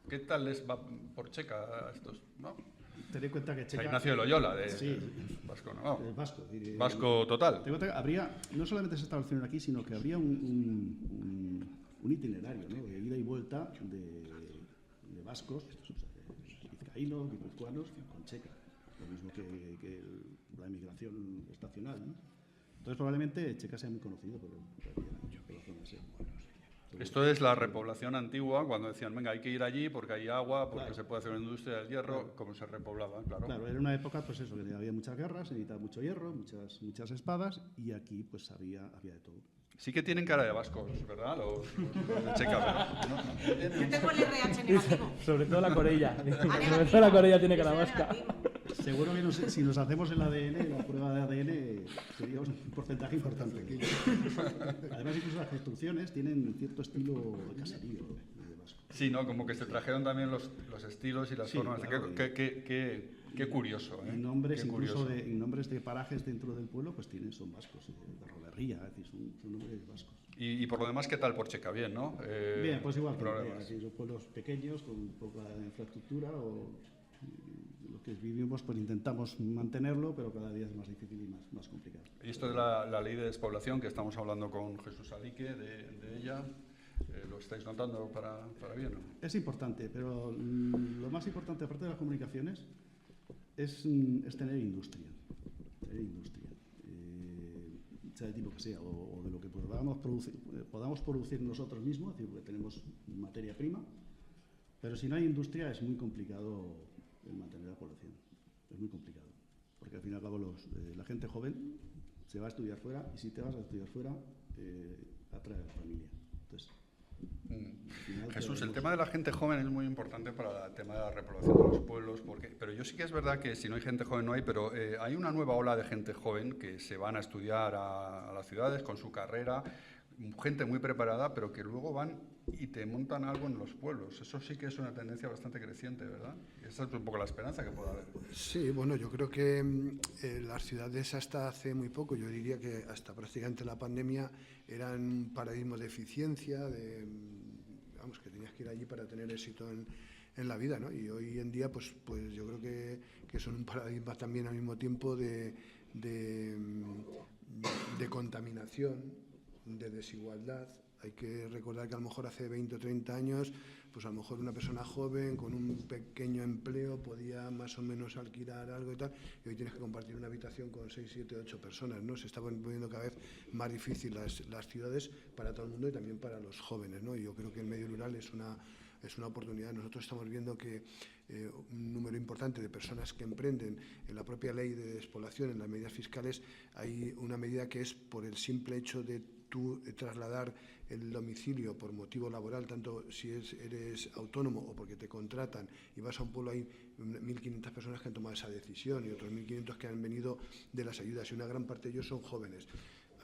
¿Qué tal les va por Checa a estos, no? Ten en cuenta que Checa... San Ignacio de Loyola, sí, vasco, ¿no? Vasco. Vasco total. Ten en cuenta que habría, no solamente se establecieron aquí, sino que habría un itinerario, ¿no? De ida y vuelta de vascos, vizcaínos, guipuzcoanos, con Checa. Lo mismo que la emigración estacional, ¿no? Entonces probablemente Checa sea muy conocido por la zona así. Esto es la repoblación antigua, cuando decían, venga, hay que ir allí porque hay agua, porque se puede hacer una industria del hierro, como se repoblaba, claro. Claro, era una época, pues eso, que había muchas guerras, se necesitaba mucho hierro, muchas espadas, y aquí pues había de todo. Sí que tienen cara de vascos, ¿verdad? Los de Checa, pero no. Yo tengo el RH negativo. Sobre todo la corella. Sobre todo la corella tiene cara vasca. Seguro que si nos hacemos el ADN, la prueba de ADN, sería un porcentaje importante. Además, incluso las construcciones tienen cierto estilo de caserío de vasco. Sí, ¿no? Como que se trajeron también los estilos y las formas. Claro, Qué curioso, ¿eh? Y nombres, qué incluso curioso. nombres de parajes dentro del pueblo, pues son vascos, de Rolerría, es decir, son nombres vascos. Y por lo demás, ¿qué tal por Checa? Bien, ¿no? Bien, pues igual que problemas. aquí son pueblos pequeños, con poca infraestructura, lo que vivimos, pues intentamos mantenerlo, pero cada día es más difícil y más complicado. Y esto de la ley de despoblación, que estamos hablando con Jesús Alique de ella, ¿lo estáis notando para bien? ¿No? Es importante, pero lo más importante, aparte de las comunicaciones, es tener industria. Sea del tipo que sea, o de lo que podamos producir nosotros mismos, es decir, porque tenemos materia prima, pero si no hay industria es muy complicado el mantener la población. Es muy complicado, porque al fin y al cabo la gente joven se va a estudiar fuera, y si te vas a estudiar fuera, atrae a la familia. Entonces, Jesús, el tema de la gente joven es muy importante para el tema de la repoblación de los pueblos, pero yo sí que es verdad que si no hay gente joven no hay, pero hay una nueva ola de gente joven que se van a estudiar a las ciudades con su carrera, gente muy preparada, pero que luego van y te montan algo en los pueblos. Eso sí que es una tendencia bastante creciente, ¿verdad? Esa es un poco la esperanza que pueda haber. Sí, bueno, yo creo que las ciudades hasta hace muy poco, yo diría que hasta prácticamente la pandemia, eran un paradigma de eficiencia, que tenías que ir allí para tener éxito en la vida, ¿no? Y hoy en día, pues yo creo que son un paradigma también al mismo tiempo de contaminación, de desigualdad. Hay que recordar que a lo mejor hace 20 o 30 años, pues a lo mejor una persona joven con un pequeño empleo podía más o menos alquilar algo y tal, y hoy tienes que compartir una habitación con 6, 7, 8 personas, ¿no? Se está poniendo cada vez más difícil las ciudades para todo el mundo y también para los jóvenes, ¿no? Y yo creo que el medio rural es una oportunidad. Nosotros estamos viendo que un número importante de personas que emprenden en la propia ley de despoblación, en las medidas fiscales, hay una medida que es por el simple hecho de tú trasladar el domicilio por motivo laboral, tanto si eres autónomo o porque te contratan y vas a un pueblo, hay 1.500 personas que han tomado esa decisión y otros 1.500 que han venido de las ayudas, y una gran parte de ellos son jóvenes.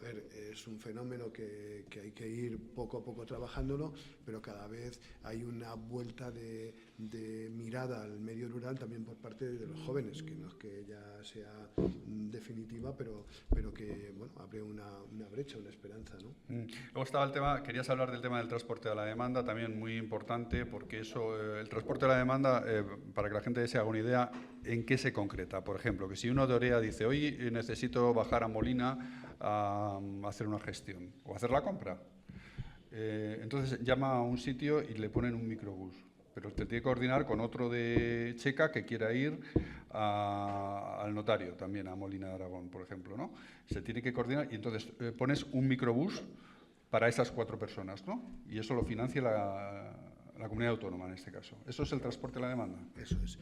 A ver, es un fenómeno que hay que ir poco a poco trabajándolo, pero cada vez hay una vuelta de mirada al medio rural también por parte de los jóvenes, que no es que ya sea definitiva, pero que bueno, abre una brecha, una esperanza, ¿no? Luego estaba el tema, querías hablar del tema del transporte a la demanda, también muy importante, porque eso, el transporte a la demanda, para que la gente se haga una idea, ¿en qué se concreta? Por ejemplo, que si uno de Orea dice, hoy necesito bajar a Molina a hacer una gestión o hacer la compra. Entonces llama a un sitio y le ponen un microbús, pero te tiene que coordinar con otro de Checa que quiera ir al notario, también a Molina de Aragón, por ejemplo, ¿no? Se tiene que coordinar y entonces pones un microbús para esas 4 personas, ¿no? Y eso lo financia la comunidad autónoma en este caso. ¿Eso es el transporte a la demanda? Eso es.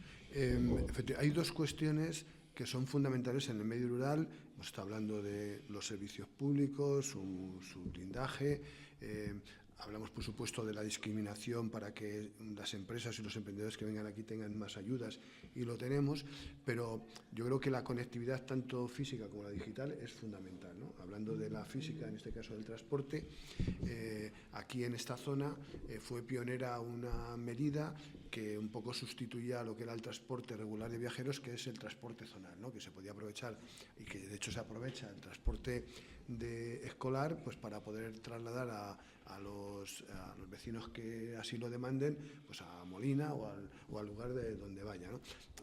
Hay 2 cuestiones que son fundamentales en el medio rural. Hemos estado hablando de los servicios públicos, su blindaje. Hablamos, por supuesto, de la discriminación para que las empresas y los emprendedores que vengan aquí tengan más ayudas, y lo tenemos, pero yo creo que la conectividad, tanto física como la digital, es fundamental, ¿no? Hablando de la física, en este caso del transporte, aquí en esta zona fue pionera una medida que un poco sustituía a lo que era el transporte regular de viajeros, que es el transporte zonal, ¿no? Que se podía aprovechar y que de hecho se aprovecha el transporte escolar, pues para poder trasladar a los vecinos que así lo demanden, pues a Molina o al lugar de donde vaya, ¿no?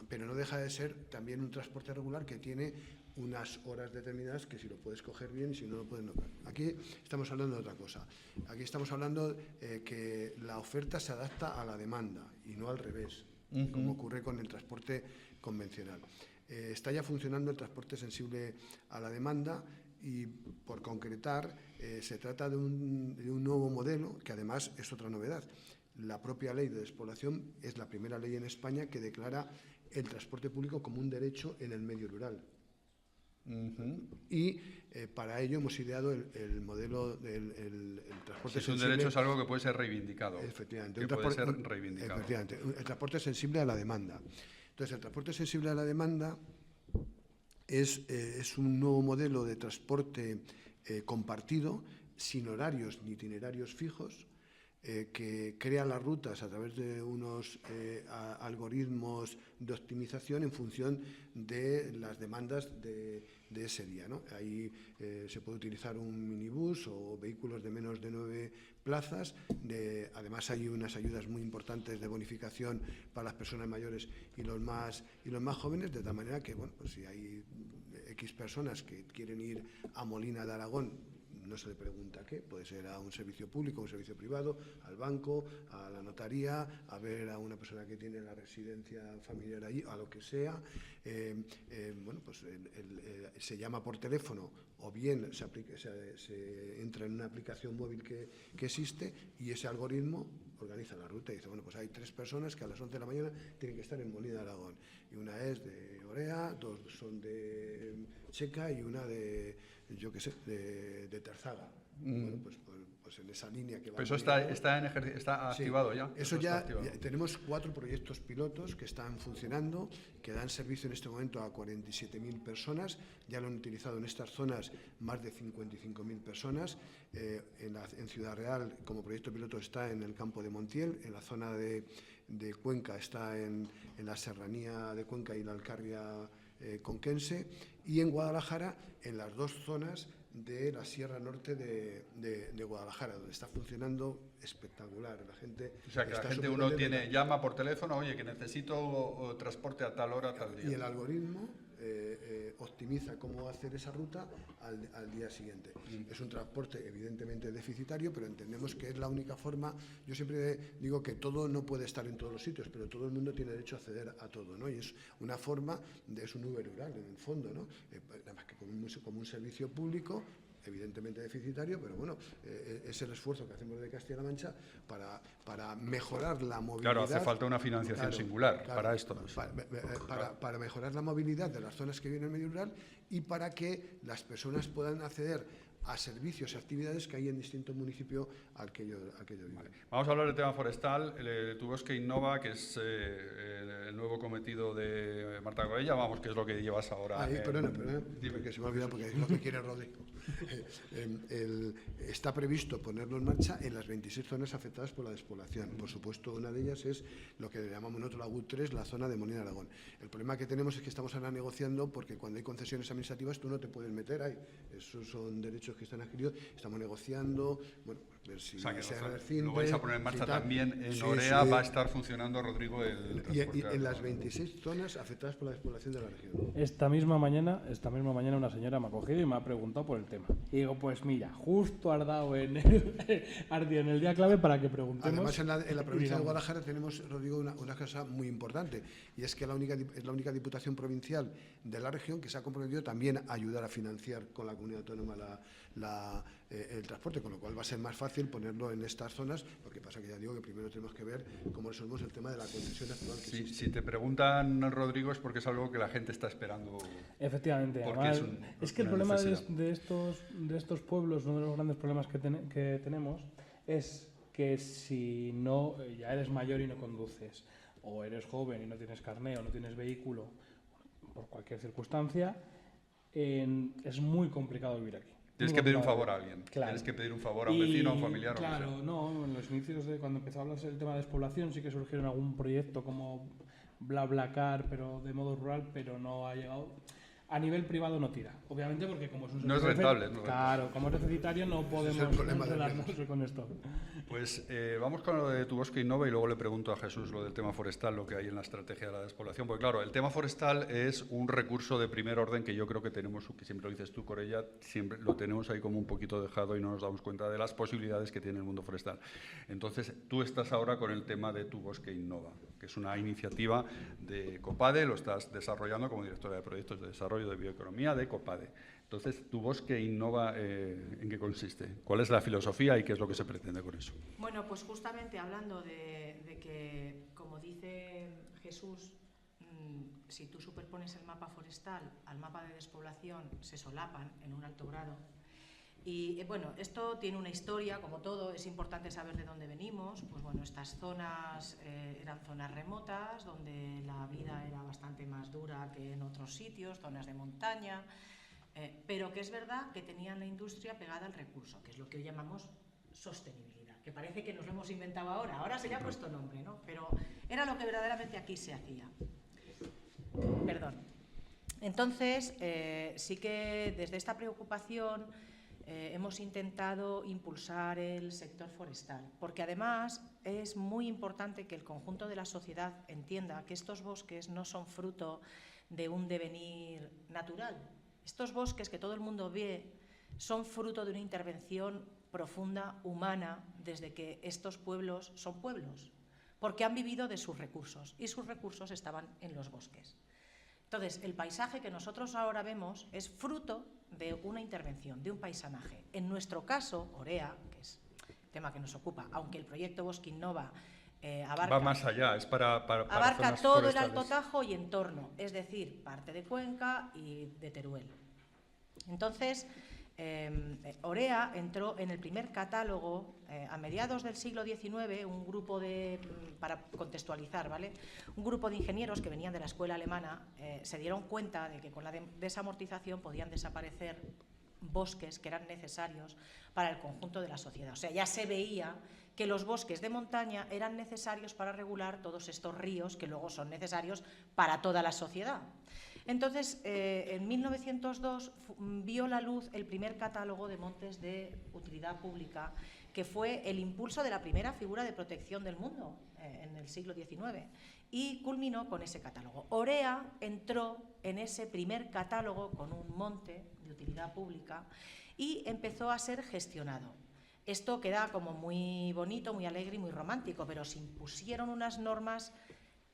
Pero no deja de ser también un transporte regular que tiene unas horas determinadas que si lo puedes coger bien y si no lo puedes no. Aquí estamos hablando de otra cosa. Aquí estamos hablando que la oferta se adapta a la demanda y no al revés, como ocurre con el transporte convencional. Está ya funcionando el transporte sensible a la demanda y, por concretar, se trata de un nuevo modelo que además es otra novedad. La propia ley de despoblación es la primera ley en España que declara el transporte público como un derecho en el medio rural. Y para ello hemos ideado el modelo del transporte sensible. Un derecho es algo que puede ser reivindicado. Efectivamente. Efectivamente, el transporte sensible a la demanda. Entonces, el transporte sensible a la demanda es un nuevo modelo de transporte compartido, sin horarios ni itinerarios fijos, que crea las rutas a través de unos algoritmos de optimización en función de las demandas de ese día, ¿no? Ahí se puede utilizar un minibús o vehículos de menos de 9 plazas. Además hay unas ayudas muy importantes de bonificación para las personas mayores y los más jóvenes, de tal manera que, bueno, pues si hay X personas que quieren ir a Molina de Aragón, no se le pregunta qué, puede ser a un servicio público, a un servicio privado, al banco, a la notaría, a ver a una persona que tiene la residencia familiar allí, a lo que sea. Bueno, pues se llama por teléfono o bien se entra en una aplicación móvil que existe y ese algoritmo organiza la ruta y dice, bueno, pues hay 3 personas que a las 11 de la mañana tienen que estar en Molina de Aragón, y una es de Orea, 2 son de Checa y una de, yo qué sé, de Tarzaga. Bueno, pues en esa línea que va. Pero eso está activado ya. Eso ya tenemos 4 proyectos pilotos que están funcionando, que dan servicio en este momento a 47.000 personas. Ya lo han utilizado en estas zonas más de 55.000 personas. En Ciudad Real, como proyecto piloto, está en el campo de Montiel. En la zona de Cuenca está en la serranía de Cuenca y la Alcarria conquense. Y en Guadalajara, en las 2 zonas de la Sierra Norte de Guadalajara, donde está funcionando espectacular. La gente, o sea, que la gente llama por teléfono, oye, que necesito transporte a tal hora, tal día. Y el algoritmo optimiza cómo hacer esa ruta al día siguiente. Es un transporte evidentemente deficitario, pero entendemos que es la única forma. Yo siempre digo que todo no puede estar en todos los sitios, pero todo el mundo tiene derecho a acceder a todo, ¿no? Y es una forma, es un Uber rural en el fondo, ¿no? Además que como un servicio público, evidentemente deficitario, pero bueno, es el esfuerzo que hacemos de Castilla-La Mancha para mejorar la movilidad. Claro, hace falta una financiación singular para esto. Para mejorar la movilidad de las zonas que viven en el medio rural y para que las personas puedan acceder a servicios y actividades que hay en distintos municipios al que yo vivo. Vale. Vamos a hablar del tema forestal, Tu Bosque Innova, que es el nuevo cometido de Marta Goella, vamos, que es lo que llevas ahora. Perdona, dime que se me ha olvidado porque es lo que quiere Rodrigo. Está previsto ponerlo en marcha en las 26 zonas afectadas por la despoblación. Por supuesto, una de ellas es lo que llamamos nosotros la UT3, la zona de Molina de Aragón. El problema que tenemos es que estamos ahora negociando porque cuando hay concesiones administrativas tú no te puedes meter ahí. Esos son derechos que están adquiridos. Estamos negociando, bueno, a ver si o sea, que lo vais a poner en marcha también en Orea, va a estar funcionando, Rodrigo, el transporte. Y en las 26 zonas afectadas por la despoblación de la región. Esta misma mañana una señora me ha cogido y me ha preguntado por el tema. Y digo, pues mira, justo has dado en el día clave para que preguntemos. Además, en la provincia de Guadalajara tenemos, Rodrigo, una cosa muy importante, y es que es la única diputación provincial de la región que se ha comprometido también a ayudar a financiar con la comunidad autónoma el transporte, con lo cual va a ser más fácil ponerlo en estas zonas. Lo que pasa que ya digo que primero tenemos que ver cómo resolvemos el tema de la concesión actual. Si te preguntan, Rodrigo, es porque es algo que la gente está esperando. Efectivamente, además, es que el problema de estos pueblos, uno de los grandes problemas que tenemos es que si no ya eres mayor y no conduces, o eres joven y no tienes carné o no tienes vehículo, por cualquier circunstancia, es muy complicado vivir aquí. Tienes que pedir un favor a alguien. Claro. Tienes que pedir un favor a un vecino, a un familiar. Claro, no, en los inicios de cuando empezó a hablarse del tema de despoblación sí que surgieron algún proyecto como BlaBlaCar, pero de modo rural, pero no ha llegado. A nivel privado no tira, obviamente, porque como es un no es rentable. Claro, como es deficitario no podemos enredarnos con esto. Pues vamos con lo de Tu Bosque Innova y luego le pregunto a Jesús lo del tema forestal, lo que hay en la estrategia de la despoblación. Porque claro, el tema forestal es un recurso de primer orden que yo creo que tenemos, que siempre lo dices tú, Corella, siempre lo tenemos ahí como un poquito dejado y no nos damos cuenta de las posibilidades que tiene el mundo forestal. Entonces, tú estás ahora con el tema de Tu Bosque Innova, que es una iniciativa de COPADE, lo estás desarrollando como directora de proyectos de desarrollo de bioeconomía de COPADE. Entonces, Tu Bosque Innova, ¿en qué consiste? ¿Cuál es la filosofía y qué es lo que se pretende con eso? Bueno, pues justamente hablando de que, como dice Jesús, si tú superpones el mapa forestal al mapa de despoblación, se solapan en un alto grado. Y bueno, esto tiene una historia, como todo, es importante saber de dónde venimos. Pues bueno, estas zonas eran zonas remotas, donde la vida era bastante más dura que en otros sitios, zonas de montaña, pero que es verdad que tenían la industria pegada al recurso, que es lo que hoy llamamos sostenibilidad, que parece que nos lo hemos inventado ahora se le ha puesto nombre, ¿no? Pero era lo que verdaderamente aquí se hacía. Perdón. Entonces, sí que desde esta preocupación hemos intentado impulsar el sector forestal, porque además es muy importante que el conjunto de la sociedad entienda que estos bosques no son fruto de un devenir natural. Estos bosques que todo el mundo ve son fruto de una intervención profunda, humana, desde que estos pueblos son pueblos, porque han vivido de sus recursos y sus recursos estaban en los bosques. Entonces, el paisaje que nosotros ahora vemos es fruto de una intervención, de un paisanaje. En nuestro caso, Orea, que es el tema que nos ocupa, aunque el proyecto Bosque Innova va más allá, es para abarca zonas todo forestales. el Alto Tajo y entorno, es decir, parte de Cuenca y de Teruel. Entonces, Orea entró en el primer catálogo a mediados del siglo XIX, un grupo para contextualizar, ¿vale? Un grupo de ingenieros que venían de la escuela alemana se dieron cuenta de que con la desamortización podían desaparecer bosques que eran necesarios para el conjunto de la sociedad. O sea, ya se veía que los bosques de montaña eran necesarios para regular todos estos ríos que luego son necesarios para toda la sociedad. Entonces, en 1902 vio la luz el primer catálogo de montes de utilidad pública, que fue el impulso de la primera figura de protección del mundo en el siglo XIX, y culminó con ese catálogo. Orea entró en ese primer catálogo con un monte de utilidad pública y empezó a ser gestionado. Esto queda como muy bonito, muy alegre y muy romántico, pero se impusieron unas normas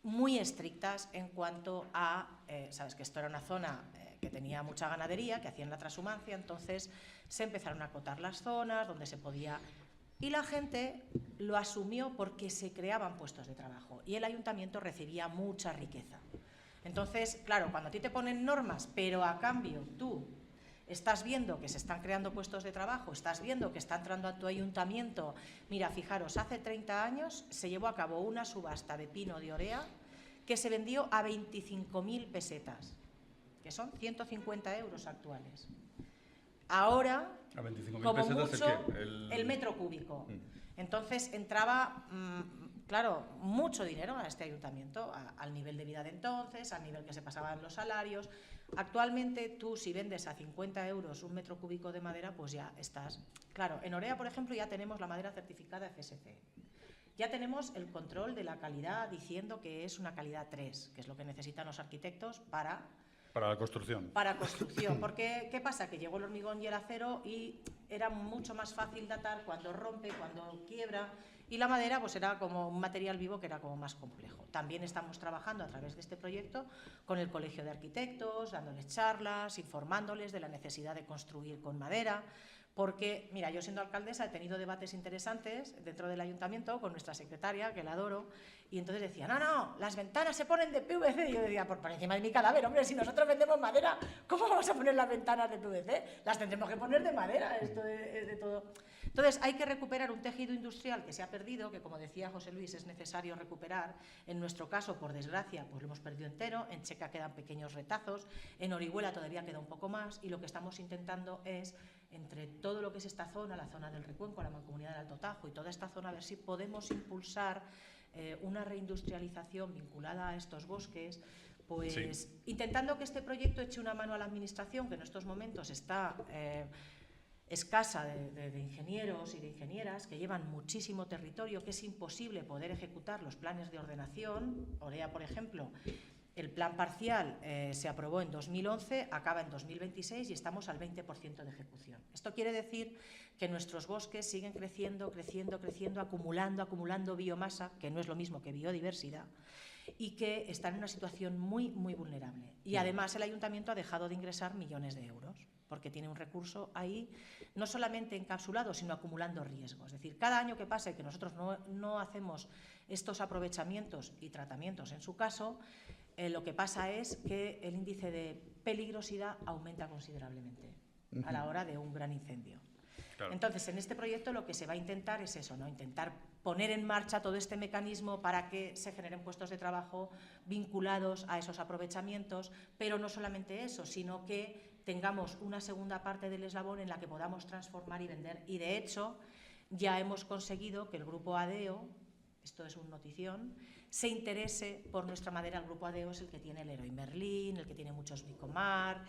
muy estrictas en cuanto a, sabes que esto era una zona que tenía mucha ganadería, que hacían la transhumancia, entonces se empezaron a acotar las zonas donde se podía, y la gente lo asumió porque se creaban puestos de trabajo y el ayuntamiento recibía mucha riqueza. Entonces, claro, cuando a ti te ponen normas, pero a cambio tú estás viendo que se están creando puestos de trabajo, estás viendo que está entrando a tu ayuntamiento. Mira, fijaros, hace 30 años se llevó a cabo una subasta de pino de Orea que se vendió a 25.000 pesetas, que son 150 euros actuales. Ahora, a 25.000 como pesetas, mucho, ¿el qué? el metro cúbico. Entonces entraba, claro, mucho dinero a este ayuntamiento, al nivel de vida de entonces, al nivel que se pasaban los salarios. Actualmente tú, si vendes a 50 euros un metro cúbico de madera, pues ya estás. Claro, en Orea, por ejemplo, ya tenemos la madera certificada FSC. Ya tenemos el control de la calidad diciendo que es una calidad 3, que es lo que necesitan los arquitectos para la construcción. Para construcción, porque ¿qué pasa? Que llegó el hormigón y el acero y era mucho más fácil datar cuando rompe, cuando quiebra, y la madera pues era como un material vivo que era como más complejo. También estamos trabajando a través de este proyecto con el Colegio de Arquitectos, dándoles charlas, informándoles de la necesidad de construir con madera, porque, mira, yo siendo alcaldesa he tenido debates interesantes dentro del ayuntamiento con nuestra secretaria, que la adoro, y entonces decía, no, las ventanas se ponen de PVC. Y yo decía, por encima de mi cadáver, hombre, si nosotros vendemos madera, ¿cómo vamos a poner las ventanas de PVC? Las tendremos que poner de madera, esto es de todo. Entonces hay que recuperar un tejido industrial que se ha perdido, que como decía José Luis, es necesario recuperar. En nuestro caso, por desgracia, pues lo hemos perdido entero, en Checa quedan pequeños retazos, en Orihuela todavía queda un poco más, y lo que estamos intentando es, entre todo lo que es esta zona, la zona del Recuenco, la Mancomunidad del Alto Tajo y toda esta zona, a ver si podemos impulsar una reindustrialización vinculada a estos bosques, pues sí, intentando que este proyecto eche una mano a la administración, que en estos momentos está escasa de ingenieros y de ingenieras, que llevan muchísimo territorio, que es imposible poder ejecutar los planes de ordenación. Orea, por ejemplo, el plan parcial se aprobó en 2011, acaba en 2026 y estamos al 20% de ejecución. Esto quiere decir que nuestros bosques siguen creciendo, acumulando biomasa, que no es lo mismo que biodiversidad, y que están en una situación muy, muy vulnerable. Y además el ayuntamiento ha dejado de ingresar millones de euros, porque tiene un recurso ahí no solamente encapsulado, sino acumulando riesgos. Es decir, cada año que pasa y que nosotros no hacemos estos aprovechamientos y tratamientos en su caso, lo que pasa es que el índice de peligrosidad aumenta considerablemente a la hora de un gran incendio. Claro. Entonces, en este proyecto lo que se va a intentar es eso, ¿no? Intentar poner en marcha todo este mecanismo para que se generen puestos de trabajo vinculados a esos aprovechamientos, pero no solamente eso, sino que tengamos una segunda parte del eslabón en la que podamos transformar y vender. Y de hecho, ya hemos conseguido que el grupo ADEO, esto es una notición, se interese por nuestra madera. El grupo ADEO es el que tiene el Leroy Merlin, el que tiene muchos Micomar.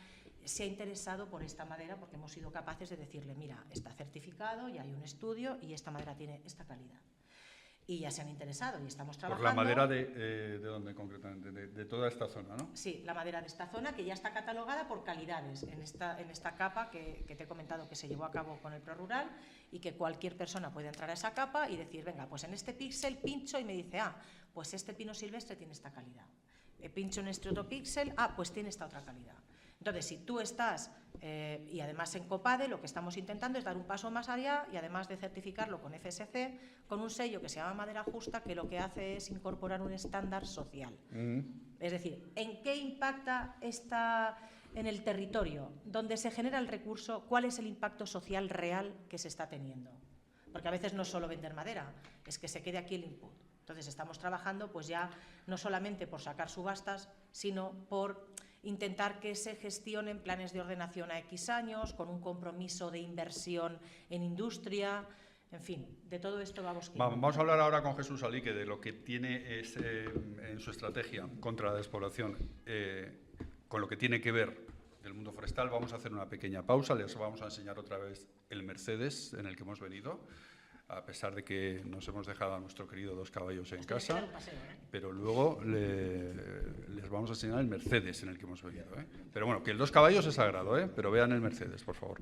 Se ha interesado por esta madera porque hemos sido capaces de decirle, mira, está certificado, ya hay un estudio y esta madera tiene esta calidad. Y ya se han interesado y estamos trabajando. Por la madera ¿de dónde concretamente? De toda esta zona, ¿no? Sí, la madera de esta zona, que ya está catalogada por calidades en esta capa que te he comentado que se llevó a cabo con el ProRural, y que cualquier persona puede entrar a esa capa y decir, venga, pues en este píxel pincho y me dice, pues este pino silvestre tiene esta calidad. Pincho en este otro píxel, pues tiene esta otra calidad. Entonces, si tú estás, y además en COPADE, lo que estamos intentando es dar un paso más allá y además de certificarlo con FSC, con un sello que se llama Madera Justa, que lo que hace es incorporar un estándar social. Es decir, ¿en qué impacta en el territorio donde se genera el recurso? ¿Cuál es el impacto social real que se está teniendo? Porque a veces no es solo vender madera, es que se quede aquí el input. Entonces, estamos trabajando pues ya no solamente por sacar subastas, sino por intentar que se gestionen planes de ordenación a X años, con un compromiso de inversión en industria, en fin, de todo esto vamos. Vamos a hablar ahora con Jesús Alique de lo que tiene en su estrategia contra la despoblación, con lo que tiene que ver el mundo forestal. Vamos a hacer una pequeña pausa, les vamos a enseñar otra vez el Mercedes en el que hemos venido, a pesar de que nos hemos dejado a nuestro querido 2 caballos en casa, pero luego les vamos a enseñar el Mercedes en el que hemos venido. Pero bueno, que el 2 caballos es sagrado, pero vean el Mercedes, por favor.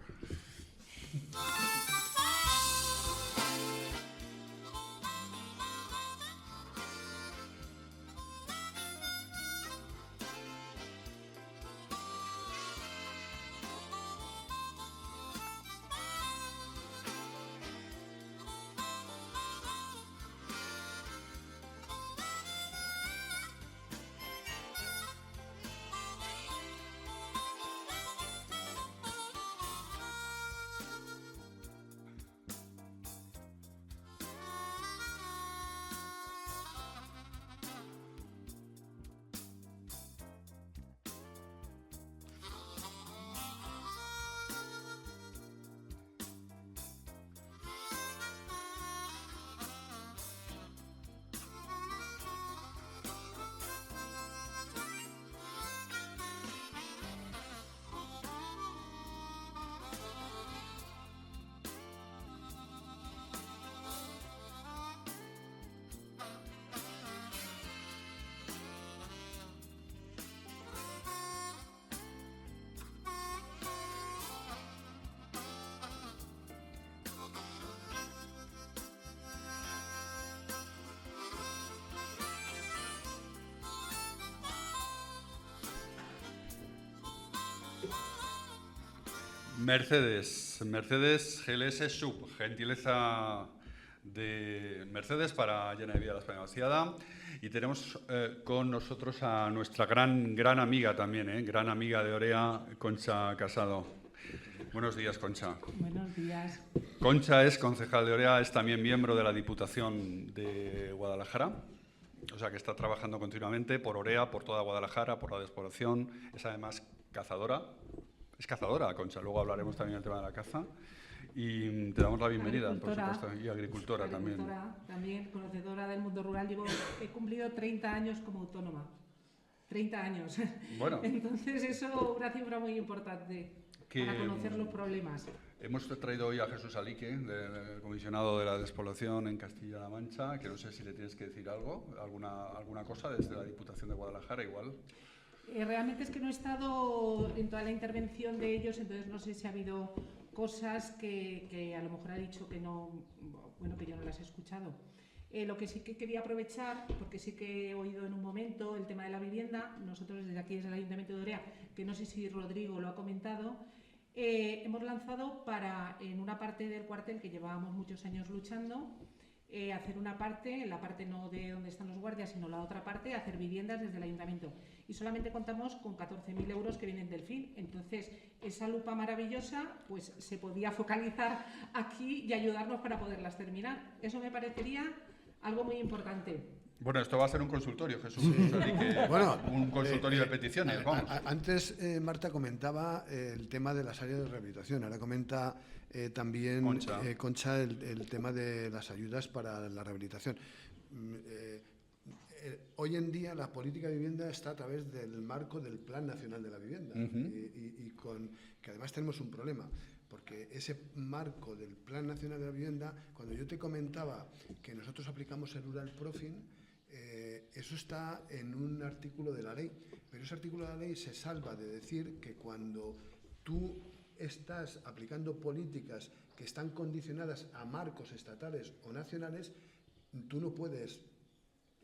Mercedes GLS Sub, gentileza de Mercedes para Llena de Vida la España Vaciada. Y tenemos con nosotros a nuestra gran amiga también, gran amiga de Orea, Concha Casado. Buenos días, Concha. Buenos días. Concha es concejal de Orea, es también miembro de la Diputación de Guadalajara, o sea que está trabajando continuamente por Orea, por toda Guadalajara, por la despoblación. Es además cazadora. Es cazadora, Concha, luego hablaremos también del tema de la caza. Y te damos la bienvenida, por supuesto, y agricultora también. También conocedora del mundo rural. He cumplido 30 años como autónoma. 30 años. Bueno. Entonces eso es una cifra muy importante para conocer los problemas. Hemos traído hoy a Jesús Alique, del comisionado de la despoblación en Castilla-La Mancha, que no sé si le tienes que decir algo, alguna cosa desde la Diputación de Guadalajara igual. Realmente es que no he estado en toda la intervención de ellos, entonces no sé si ha habido cosas que a lo mejor ha dicho que no, bueno, que yo no las he escuchado. Lo que sí que quería aprovechar, porque sí que he oído en un momento el tema de la vivienda, nosotros desde aquí, desde el Ayuntamiento de Orea, que no sé si Rodrigo lo ha comentado, hemos lanzado en una parte del cuartel que llevábamos muchos años luchando, hacer una parte, la parte no de donde están los guardias, sino la otra parte, hacer viviendas desde el Ayuntamiento. Y solamente contamos con 14.000 euros que vienen del FIL. Entonces, esa lupa maravillosa pues se podía focalizar aquí y ayudarnos para poderlas terminar. Eso me parecería algo muy importante. Bueno, esto va a ser un consultorio, Jesús. Bueno, un consultorio de peticiones, vamos. Antes Marta comentaba el tema de las áreas de rehabilitación. Ahora comenta también Concha el tema de las ayudas para la rehabilitación. Hoy en día la política de vivienda está a través del marco del Plan Nacional de la Vivienda que además tenemos un problema. Porque ese marco del Plan Nacional de la Vivienda, cuando yo te comentaba que nosotros aplicamos el Rural Proofing, eso está en un artículo de la ley, pero ese artículo de la ley se salva de decir que cuando tú estás aplicando políticas que están condicionadas a marcos estatales o nacionales, tú no puedes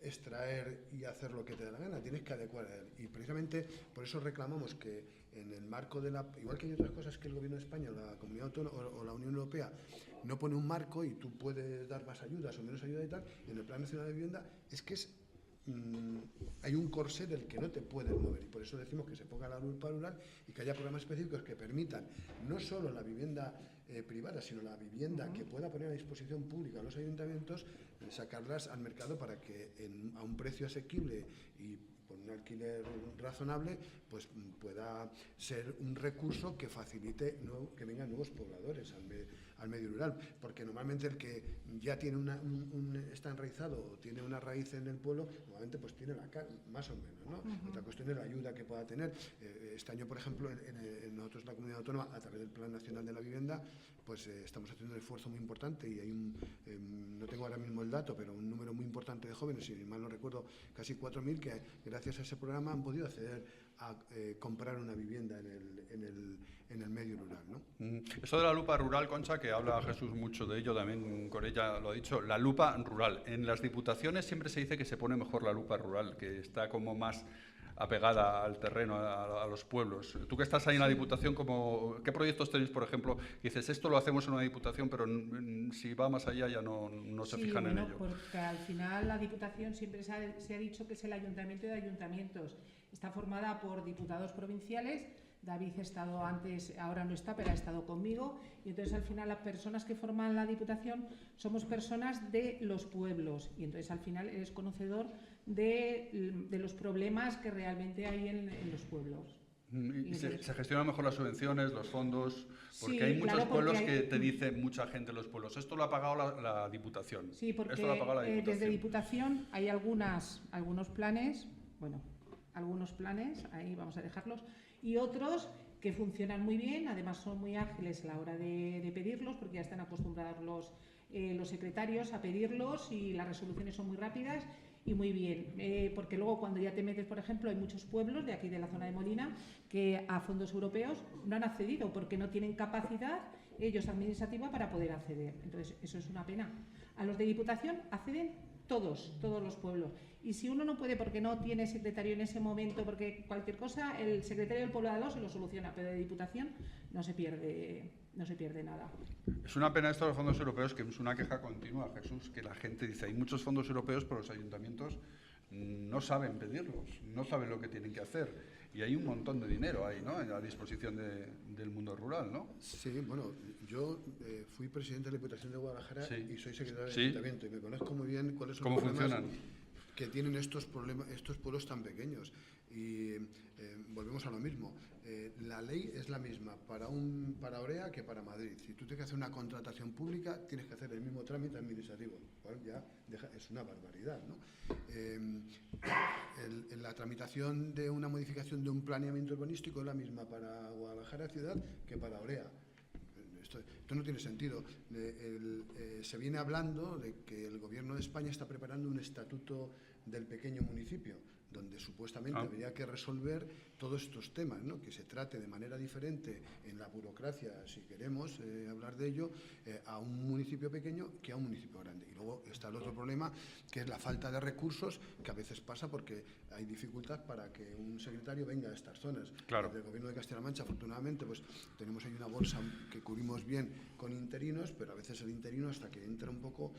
extraer y hacer lo que te dé la gana, tienes que adecuar a él. Y precisamente por eso reclamamos que en el marco de igual que hay otras cosas que el Gobierno de España, la Comunidad Autónoma o la Unión Europea no pone un marco y tú puedes dar más ayudas o menos ayuda y tal, en el Plan Nacional de Vivienda es que hay un corsé del que no te puedes mover, y por eso decimos que se ponga la lupa rural y que haya programas específicos que permitan no solo la vivienda privada, sino la vivienda que pueda poner a disposición pública a los ayuntamientos, sacarlas al mercado para que a un precio asequible y por un alquiler razonable, pues pueda ser un recurso que facilite que vengan nuevos pobladores al medio rural, porque normalmente el que ya tiene está enraizado o tiene una raíz en el pueblo, normalmente pues tiene más o menos, ¿no? Otra cuestión es la ayuda que pueda tener. Este año, por ejemplo, en nosotros, la Comunidad Autónoma, a través del Plan Nacional de la Vivienda, pues estamos haciendo un esfuerzo muy importante y hay no tengo ahora mismo el dato, pero un número muy importante de jóvenes, si mal no recuerdo, casi 4.000, que gracias a ese programa han podido acceder a comprar una vivienda en el medio rural, ¿no? Esto de la lupa rural, Concha, que habla Jesús mucho de ello, también con ella lo ha dicho, la lupa rural. En las diputaciones siempre se dice que se pone mejor la lupa rural, que está como más apegada al terreno, a los pueblos. Tú que estás ahí en la Diputación, ¿qué proyectos tenéis, por ejemplo? Dices, esto lo hacemos en una Diputación, pero si va más allá ya no se fijan en ello. Porque al final la Diputación siempre se ha dicho que es el ayuntamiento de ayuntamientos. Está formada por diputados provinciales. David ha estado antes, ahora no está, pero ha estado conmigo. Y entonces al final las personas que forman la Diputación somos personas de los pueblos. Y entonces al final eres conocedor de los problemas que realmente hay en los pueblos. Y se gestionan mejor las subvenciones, los fondos, porque sí, hay muchos pueblos que te dice mucha gente en los pueblos. Esto lo ha pagado la Diputación. Sí, porque esto lo ha pagado la Diputación. Desde Diputación hay algunos planes, ahí vamos a dejarlos, y otros que funcionan muy bien, además son muy ágiles a la hora de pedirlos, porque ya están acostumbrados los secretarios a pedirlos y las resoluciones son muy rápidas. Y muy bien, porque luego cuando ya te metes, por ejemplo, hay muchos pueblos de aquí de la zona de Molina que a fondos europeos no han accedido porque no tienen capacidad ellos administrativa para poder acceder. Entonces, eso es una pena. A los de Diputación acceden todos los pueblos. Y si uno no puede porque no tiene secretario en ese momento, porque cualquier cosa, el secretario del pueblo de al lado se lo soluciona, pero de Diputación no se pierde nada. Es una pena esto de los fondos europeos, que es una queja continua, Jesús, que la gente dice, hay muchos fondos europeos, pero los ayuntamientos no saben pedirlos, no saben lo que tienen que hacer. Y hay un montón de dinero ahí, ¿no?, a disposición del mundo rural, ¿no? Sí, bueno, yo fui presidente de la Diputación de Guadalajara y soy secretario del Sí. Ayuntamiento y me conozco muy bien cuáles son ¿Cómo los problemas funcionan? que tienen estos pueblos tan pequeños. Y volvemos a lo mismo. La ley es la misma para Orea que para Madrid. Si tú tienes que hacer una contratación pública, tienes que hacer el mismo trámite administrativo. Bueno, es una barbaridad, ¿no? La tramitación de una modificación de un planeamiento urbanístico es la misma para Guadalajara ciudad que para Orea. Esto no tiene sentido. Se viene hablando de que el Gobierno de España está preparando un estatuto del pequeño municipio, donde supuestamente habría que resolver todos estos temas, ¿no? Que se trate de manera diferente en la burocracia, si queremos hablar de ello, a un municipio pequeño que a un municipio grande. Y luego está el otro problema, que es la falta de recursos, que a veces pasa porque hay dificultad para que un secretario venga a estas zonas. Claro. Del Gobierno de Castilla-La Mancha, afortunadamente, pues tenemos ahí una bolsa que cubrimos bien con interinos, pero a veces el interino, hasta que entra un poco,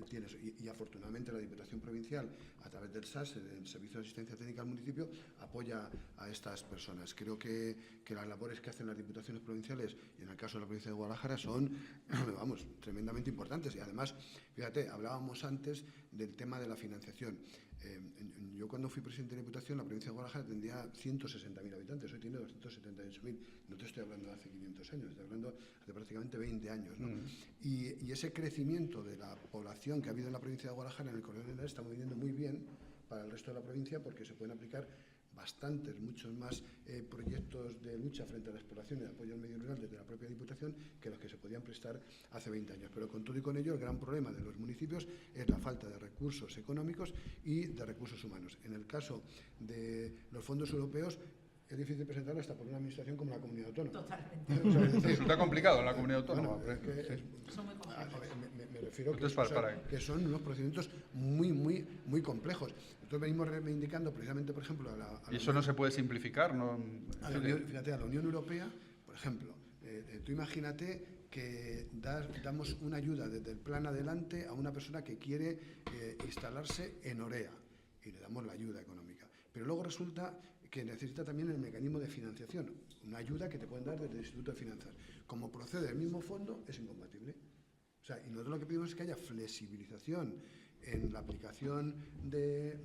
tienes. Y afortunadamente la Diputación Provincial, a través del SAS, el Servicio de Asistencia Técnica al Municipio, apoya a estas personas. Creo que las labores que hacen las diputaciones provinciales, y en el caso de la provincia de Guadalajara, son, vamos, tremendamente importantes. Y además, fíjate, hablábamos antes del tema de la financiación. Yo cuando fui presidente de la Diputación, la provincia de Guadalajara tendría 160.000 habitantes, hoy tiene 278.000. No te estoy hablando de hace 500 años, estoy hablando de prácticamente 20 años, ¿no? Y ese crecimiento de la población que ha habido en la provincia de Guadalajara, en el corredor del está viniendo muy bien para el resto de la provincia, porque se pueden aplicar muchos más proyectos de lucha frente a la explotación y de apoyo al medio rural desde la propia Diputación que los que se podían prestar hace 20 años. Pero con todo y con ello, el gran problema de los municipios es la falta de recursos económicos y de recursos humanos. En el caso de los fondos europeos, es difícil presentarlo hasta por una administración como la Comunidad Autónoma. Totalmente. Resulta complicado en la Comunidad Autónoma. Bueno, son muy complejos. Me refiero que son unos procedimientos muy complejos. Nosotros venimos reivindicando precisamente, por ejemplo, ¿Y eso no se puede simplificar? ¿No? Fíjate, a la Unión Europea, por ejemplo, tú imagínate que damos una ayuda desde el plan adelante a una persona que quiere instalarse en Orea y le damos la ayuda económica. Pero luego resulta que necesita también el mecanismo de financiación, una ayuda que te pueden dar desde el Instituto de Finanzas. Como procede del mismo fondo, es incompatible. O sea, y nosotros lo que pedimos es que haya flexibilización en la aplicación de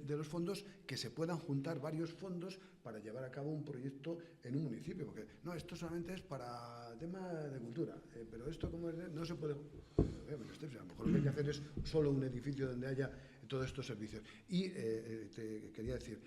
los fondos, que se puedan juntar varios fondos para llevar a cabo un proyecto en un municipio. Porque no, esto solamente es para tema de cultura, pero esto como no se puede. A lo mejor lo que hay que hacer es solo un edificio donde haya todos estos servicios. Y te quería decir,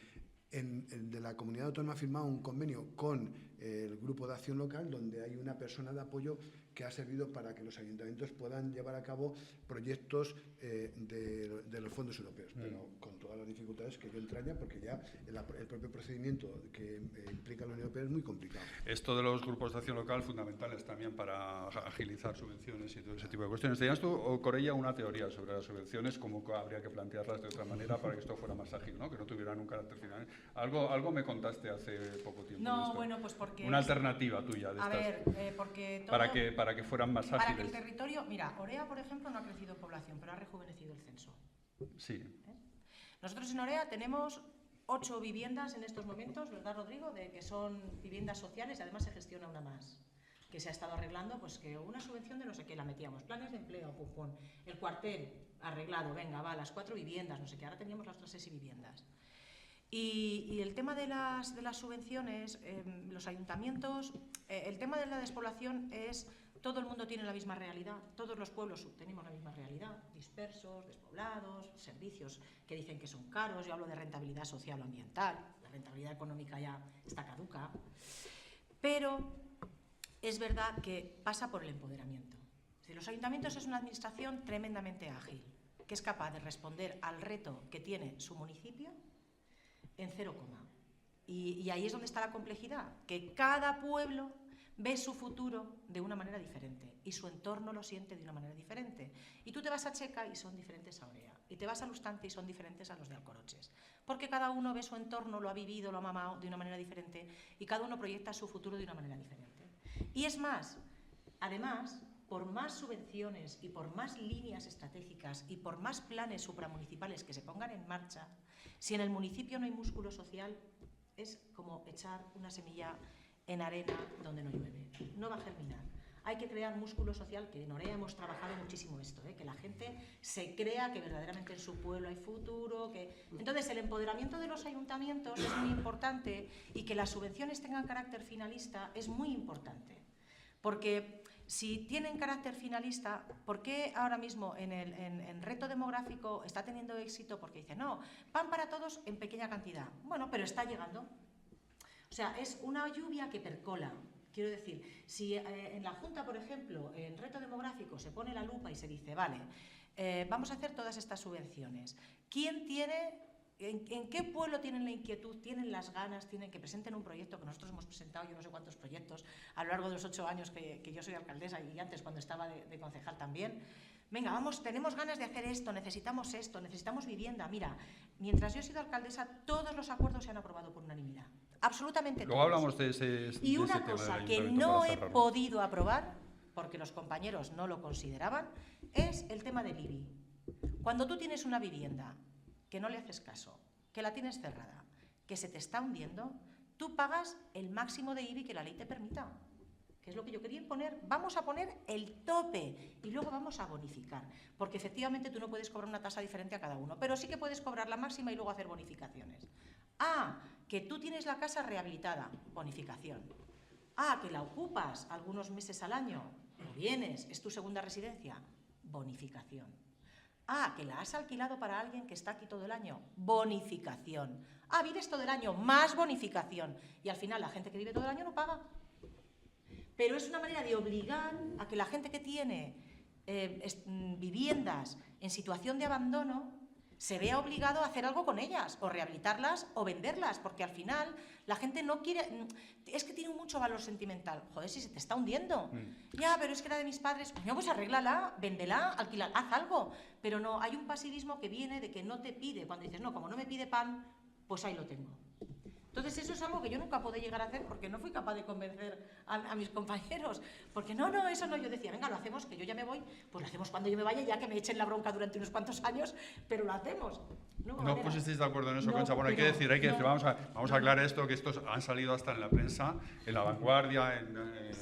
de la Comunidad Autónoma ha firmado un convenio con el Grupo de Acción Local, donde hay una persona de apoyo que ha servido para que los ayuntamientos puedan llevar a cabo proyectos de los fondos europeos, pero con todas las dificultades que ello entraña, porque ya el propio procedimiento que implica la Unión Europea es muy complicado. Esto de los grupos de acción local, fundamentales también para agilizar subvenciones y todo ese tipo de cuestiones. ¿Tenías tú, Corella, una teoría sobre las subvenciones, cómo habría que plantearlas de otra manera para que esto fuera más ágil, ¿no? Que no tuvieran un carácter final? Algo me contaste hace poco tiempo. No, bueno, pues porque... Una alternativa tuya de estas. A ver, porque... Todo, para que fueran más ágiles. Para que el territorio... Mira, Orea, por ejemplo, no ha crecido población, pero ha rejuvenecido el censo. Sí. Nosotros en Orea tenemos 8 viviendas en estos momentos, ¿verdad, Rodrigo? Que son viviendas sociales y además se gestiona una más, que se ha estado arreglando, pues que una subvención de no sé qué la metíamos, planes de empleo, pum, el cuartel arreglado, venga, va, las 4 viviendas, no sé qué, ahora teníamos las otras 6 viviendas. Y el tema de las subvenciones, los ayuntamientos, el tema de la despoblación es... Todo el mundo tiene la misma realidad, todos los pueblos tenemos la misma realidad, dispersos, despoblados, servicios que dicen que son caros, yo hablo de rentabilidad social o ambiental, la rentabilidad económica ya está caduca, pero es verdad que pasa por el empoderamiento. Es decir, los ayuntamientos es una administración tremendamente ágil, que es capaz de responder al reto que tiene su municipio en 0, y ahí es donde está la complejidad, que cada pueblo ve su futuro de una manera diferente y su entorno lo siente de una manera diferente. Y tú te vas a Checa y son diferentes a Orea, y te vas a Lustante y son diferentes a los de Alcoroches, porque cada uno ve su entorno, lo ha vivido, lo ha mamado de una manera diferente y cada uno proyecta su futuro de una manera diferente. Y es más, además, por más subvenciones y por más líneas estratégicas y por más planes supramunicipales que se pongan en marcha, si en el municipio no hay músculo social, es como echar una semilla en arena donde no llueve, no va a germinar. Hay que crear músculo social, que en Orea hemos trabajado muchísimo esto, que la gente se crea que verdaderamente en su pueblo hay futuro. Entonces, el empoderamiento de los ayuntamientos es muy importante y que las subvenciones tengan carácter finalista es muy importante. Porque si tienen carácter finalista, ¿por qué ahora mismo en reto demográfico está teniendo éxito? Porque dice, no, pan para todos en pequeña cantidad. Bueno, pero está llegando. O sea, es una lluvia que percola. Quiero decir, si en la Junta, por ejemplo, en reto demográfico se pone la lupa y se dice, vale, vamos a hacer todas estas subvenciones. ¿Quién tiene, en qué pueblo tienen la inquietud, tienen las ganas, tienen que presenten un proyecto que nosotros hemos presentado, yo no sé cuántos proyectos a lo largo de los 8 años que yo soy alcaldesa y antes cuando estaba de concejal también? Venga, vamos, tenemos ganas de hacer esto, necesitamos vivienda. Mira, mientras yo he sido alcaldesa, todos los acuerdos se han aprobado por unanimidad. Absolutamente todos. Luego hablamos de ese Y una cosa que no he podido aprobar, porque los compañeros no lo consideraban, es el tema del IBI. Cuando tú tienes una vivienda que no le haces caso, que la tienes cerrada, que se te está hundiendo, tú pagas el máximo de IBI que la ley te permita. Que es lo que yo quería imponer. Vamos a poner el tope y luego vamos a bonificar, porque efectivamente tú no puedes cobrar una tasa diferente a cada uno, pero sí que puedes cobrar la máxima y luego hacer bonificaciones. Ah, que tú tienes la casa rehabilitada, bonificación. Ah, que la ocupas algunos meses al año, o vienes, es tu segunda residencia, bonificación. Ah, que la has alquilado para alguien que está aquí todo el año, bonificación. Ah, vives todo el año, más bonificación. Y al final la gente que vive todo el año no paga. Pero es una manera de obligar a que la gente que tiene viviendas en situación de abandono se vea obligado a hacer algo con ellas, o rehabilitarlas o venderlas, porque al final la gente no quiere, es que tiene mucho valor sentimental. Joder, si se te está hundiendo. Ya, pero es que era de mis padres. No, pues arréglala, véndela, alquila, haz algo. Pero no, hay un pasivismo que viene de que no te pide, cuando dices, no, como no me pide pan, pues ahí lo tengo. Entonces eso es algo que yo nunca pude llegar a hacer porque no fui capaz de convencer a mis compañeros. Porque no, eso no, yo decía, venga, lo hacemos, que yo ya me voy, pues lo hacemos cuando yo me vaya, ya que me echen la bronca durante unos cuantos años, pero lo hacemos. No pusisteis de acuerdo en eso, Concha. Bueno, hay que decir, vamos a aclarar esto, que estos han salido hasta en la prensa, en La Vanguardia, en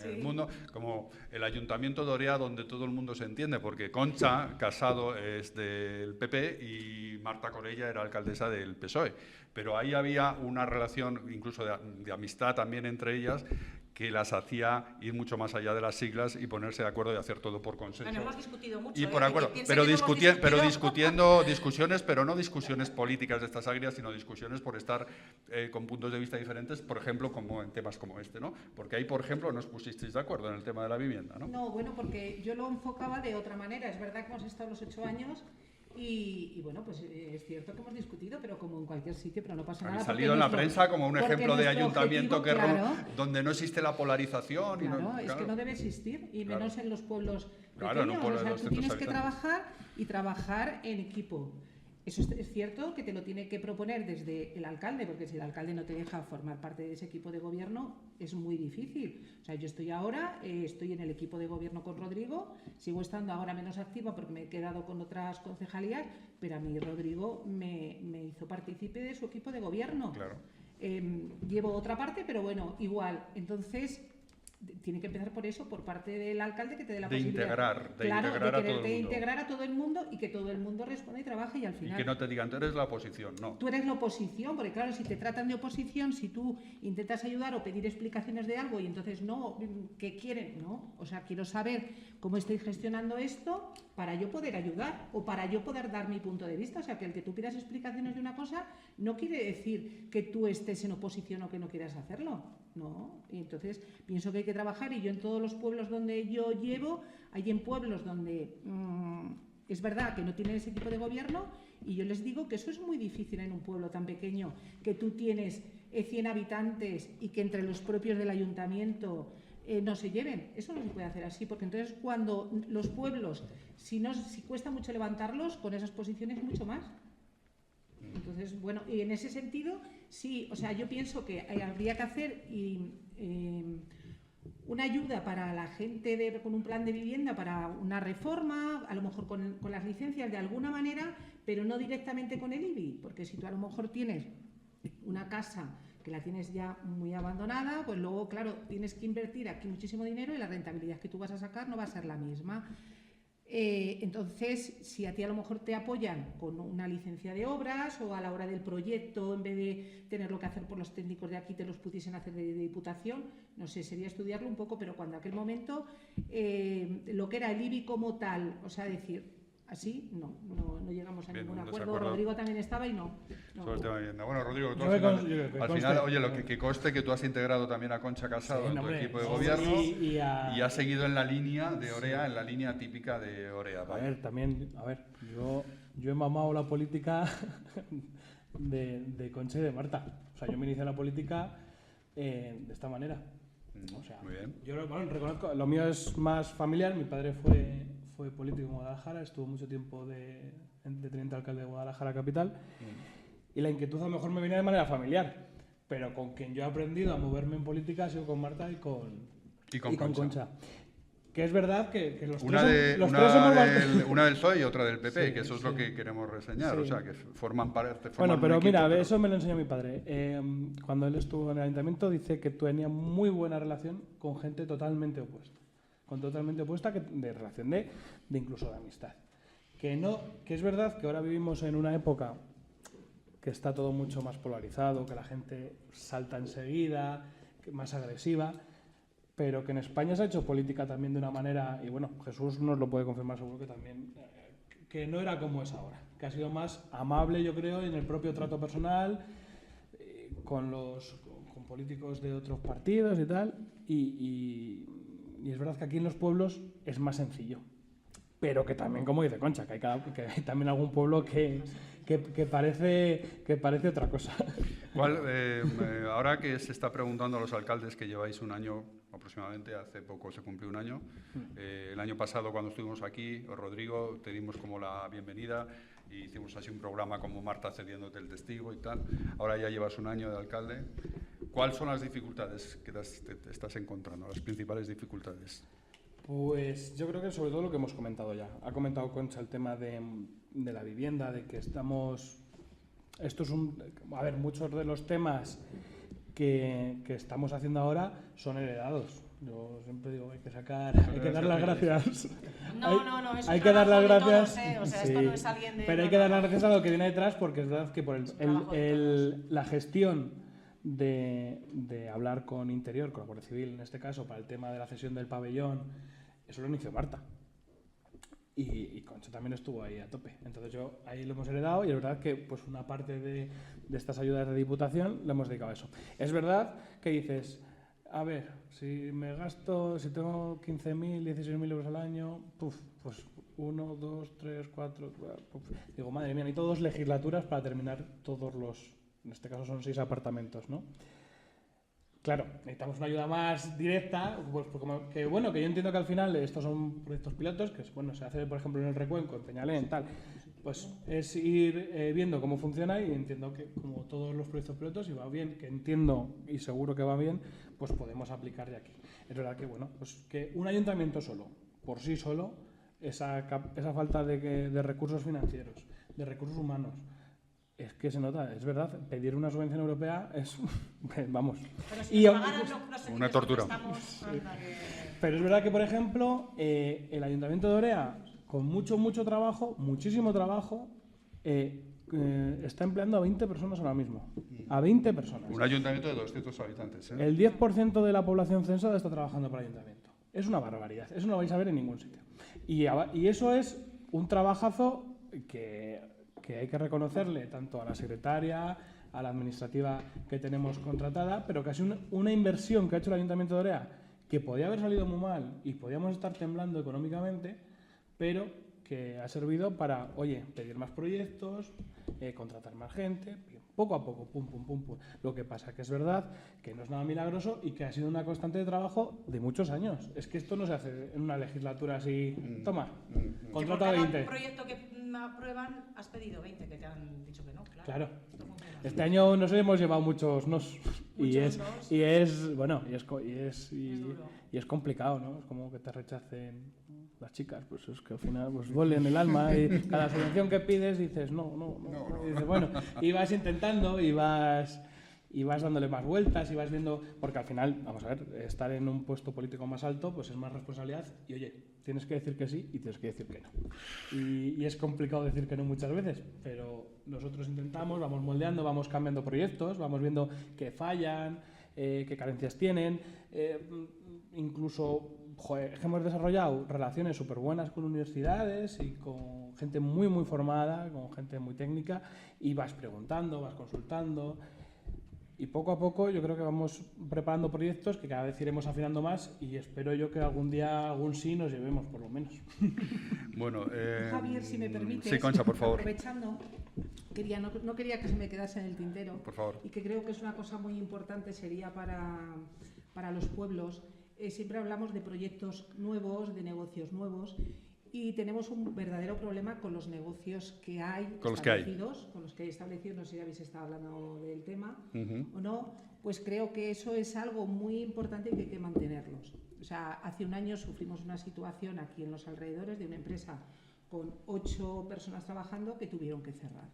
El Mundo, como el Ayuntamiento de Orea, donde todo el mundo se entiende, porque Concha Casado es del PP y Marta Corella era alcaldesa del PSOE. Pero ahí había una relación, incluso de amistad también entre ellas, que las hacía ir mucho más allá de las siglas y ponerse de acuerdo y hacer todo por consenso. Bueno, hemos discutido mucho. Y por acuerdo, pero discutiendo discusiones, pero no discusiones políticas de estas agrias, sino discusiones por estar con puntos de vista diferentes, por ejemplo, como en temas como este, ¿no? Porque ahí, por ejemplo, no os pusisteis de acuerdo en el tema de la vivienda, ¿no? No, bueno, porque yo lo enfocaba de otra manera. Es verdad que hemos estado los 8 años y bueno, pues es cierto que hemos discutido, pero como en cualquier sitio, pero no pasa nada. Ha salido en la prensa como un ejemplo de ayuntamiento donde no existe la polarización. Claro, es que no debe existir, y menos en los pueblos pequeños. O sea, tú tienes que trabajar en equipo. Eso es cierto que te lo tiene que proponer desde el alcalde, porque si el alcalde no te deja formar parte de ese equipo de gobierno, es muy difícil. O sea, yo estoy ahora, estoy en el equipo de gobierno con Rodrigo, sigo estando ahora menos activa porque me he quedado con otras concejalías, pero a mí Rodrigo me hizo partícipe de su equipo de gobierno. Claro. Llevo otra parte, pero bueno, igual. Entonces, tiene que empezar por eso, por parte del alcalde, que te dé la posibilidad de integrar a todo el mundo y que todo el mundo responda y trabaje, y al final... Y que no te digan, tú eres la oposición, no. Tú eres la oposición, porque claro, si te tratan de oposición, si tú intentas ayudar o pedir explicaciones de algo y entonces no, ¿qué quieren? No, o sea, quiero saber cómo estáis gestionando esto para yo poder ayudar o para yo poder dar mi punto de vista. O sea, que el que tú pidas explicaciones de una cosa no quiere decir que tú estés en oposición o que no quieras hacerlo. No, y entonces pienso que hay que trabajar, y yo en todos los pueblos donde yo llevo, hay en pueblos donde es verdad que no tienen ese equipo de gobierno, y yo les digo que eso es muy difícil en un pueblo tan pequeño, que tú tienes 100 habitantes y que entre los propios del ayuntamiento no se lleven. Eso no se puede hacer así, porque entonces cuando los pueblos, si cuesta mucho levantarlos, con esas posiciones mucho más. Entonces, bueno, y en ese sentido, sí, o sea, yo pienso que habría que hacer una ayuda para la gente con un plan de vivienda, para una reforma, a lo mejor con las licencias de alguna manera, pero no directamente con el IBI, porque si tú a lo mejor tienes una casa que la tienes ya muy abandonada, pues luego, claro, tienes que invertir aquí muchísimo dinero y la rentabilidad que tú vas a sacar no va a ser la misma. Entonces, si a ti a lo mejor te apoyan con una licencia de obras o a la hora del proyecto, en vez de tenerlo que hacer por los técnicos de aquí, te los pudiesen hacer de Diputación, no sé, sería estudiarlo un poco, pero cuando aquel momento lo que era el IBI como tal, o sea, decir, así, no llegamos a ningún acuerdo. Rodrigo también estaba y no. Sobre el tema de vivienda. Bueno, Rodrigo, tú al final, oye, que conste que tú has integrado también a Concha Casado en tu equipo de gobierno y has seguido en la línea de Orea, en la línea típica de Orea. ¿Vale? Yo he mamado la política de Concha y de Marta. O sea, yo me inicié en la política de esta manera. O sea, muy bien. Yo reconozco, lo mío es más familiar. Mi padre fue político en Guadalajara, estuvo mucho tiempo de teniente alcalde de Guadalajara capital, y la inquietud a lo mejor me venía de manera familiar, pero con quien yo he aprendido a moverme en política ha sido con Marta y con Concha. Que es verdad que los tres hemos... Una del PSOE y otra del PP, sí, que eso es lo que queremos reseñar, o sea, que forman parte... Bueno, pero mira, eso me lo enseñó mi padre. Cuando él estuvo en el ayuntamiento, dice que tenía muy buena relación con gente totalmente opuesta. De relación de incluso de amistad. Que es verdad que ahora vivimos en una época que está todo mucho más polarizado, que la gente salta enseguida, más agresiva, pero que en España se ha hecho política también de una manera, y bueno, Jesús nos lo puede confirmar seguro que también, que no era como es ahora, que ha sido más amable, yo creo, en el propio trato personal, con políticos de otros partidos y tal, y es verdad que aquí en los pueblos es más sencillo. Pero que también, como dice Concha, que hay también algún pueblo que parece otra cosa. Ahora que se está preguntando a los alcaldes, que lleváis un año aproximadamente, hace poco se cumplió un año, el año pasado cuando estuvimos aquí, Rodrigo, te dimos como la bienvenida y hicimos así un programa como Marta cediéndote el testigo y tal. Ahora ya llevas un año de alcalde. ¿Cuáles son las dificultades que te estás encontrando, las principales dificultades? Pues yo creo que sobre todo lo que hemos comentado ya. Ha comentado Concha el tema de la vivienda, de que estamos... muchos de los temas que estamos haciendo ahora son heredados. Yo siempre digo, hay que dar las gracias. No, eso hay que dar las gracias. O sea, esto no es alguien de... Pero hay que dar las gracias a lo que viene detrás, porque es verdad que por la gestión de hablar con Interior, con la Guardia Civil en este caso, para el tema de la cesión del pabellón, eso lo inició Marta. Y Concha también estuvo ahí a tope. Entonces yo ahí lo hemos heredado y es verdad que pues una parte de estas ayudas de Diputación le hemos dedicado a eso. Es verdad que dices, a ver, si tengo 15.000, 16.000 euros al año, pues 1, 2, 3, 4, digo, madre mía, necesito 2 legislaturas para terminar todos en este caso son 6 apartamentos, ¿no? Claro, necesitamos una ayuda más directa, pues que yo entiendo que al final estos son proyectos pilotos, que se hace por ejemplo en el Recuenco, en Peñalén, tal, pues es ir viendo cómo funciona y entiendo que como todos los proyectos pilotos, si va bien, que entiendo y seguro que va bien, pues podemos aplicar de aquí. Es verdad que pues que un ayuntamiento solo, por sí solo, esa falta de recursos financieros, de recursos humanos, es que se nota, es verdad, pedir una subvención europea es, vamos, una tortura. Pero es verdad que, por ejemplo, el Ayuntamiento de Orea, con mucho trabajo, muchísimo trabajo, está empleando a 20 personas ahora mismo. A 20 personas. Un ayuntamiento de 200 habitantes. El 10% de la población censada está trabajando para el ayuntamiento. Es una barbaridad, eso no lo vais a ver en ningún sitio. Y eso es un trabajazo que hay que reconocerle tanto a la secretaria, a la administrativa que tenemos contratada, pero casi una inversión que ha hecho el Ayuntamiento de Orea, que podía haber salido muy mal y podíamos estar temblando económicamente, pero que ha servido para, pedir más proyectos, contratar más gente, poco a poco, pum, pum, pum, pum. Lo que pasa que es verdad que no es nada milagroso y que ha sido una constante de trabajo de muchos años. Es que esto no se hace en una legislatura así, toma, contrata 20. Cada proyecto que aprueban has pedido 20 que te han dicho que no, claro. Este año nos hemos llevado muchos nos y es complicado, ¿no? Es como que te rechacen las chicas, pues es que al final pues duele en el alma y cada subvención que pides dices no. Y dices, bueno, y vas intentando y vas dándole más vueltas y vas viendo, porque al final, vamos a ver, estar en un puesto político más alto pues es más responsabilidad y oye, tienes que decir que sí y tienes que decir que no. Y es complicado decir que no muchas veces, pero nosotros intentamos, vamos moldeando, vamos cambiando proyectos, vamos viendo qué fallan, qué carencias tienen, incluso hemos desarrollado relaciones súper buenas con universidades y con gente muy muy formada, con gente muy técnica, y vas preguntando, vas consultando. Y poco a poco yo creo que vamos preparando proyectos que cada vez iremos afinando más y espero yo que algún día algún sí nos llevemos, por lo menos. Bueno, Javier, si me permites, sí, Concha, por favor. Aprovechando, no quería que se me quedase en el tintero. Por favor. Y que creo que es una cosa muy importante sería para los pueblos. Siempre hablamos de proyectos nuevos, de negocios nuevos, y tenemos un verdadero problema con los negocios que hay establecidos, con los que hay establecidos, no sé si habéis estado hablando del tema o no, pues creo que eso es algo muy importante y que hay que mantenerlos. O sea, hace un año sufrimos una situación aquí en los alrededores de una empresa con 8 personas trabajando que tuvieron que cerrar.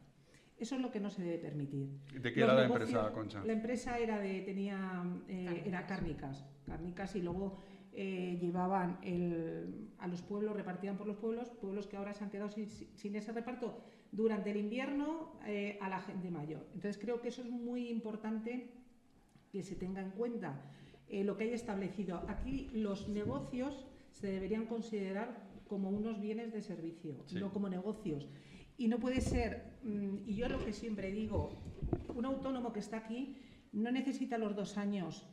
Eso es lo que no se debe permitir. ¿De qué era la empresa, Concha? La empresa era era cárnicas, y luego llevaban a los pueblos, repartían por los pueblos que ahora se han quedado sin ese reparto durante el invierno a la gente mayor. Entonces creo que eso es muy importante que se tenga en cuenta lo que hay establecido. Aquí los negocios se deberían considerar como unos bienes de servicio, no como negocios. Y no puede ser, y yo lo que siempre digo, un autónomo que está aquí no necesita los 2 años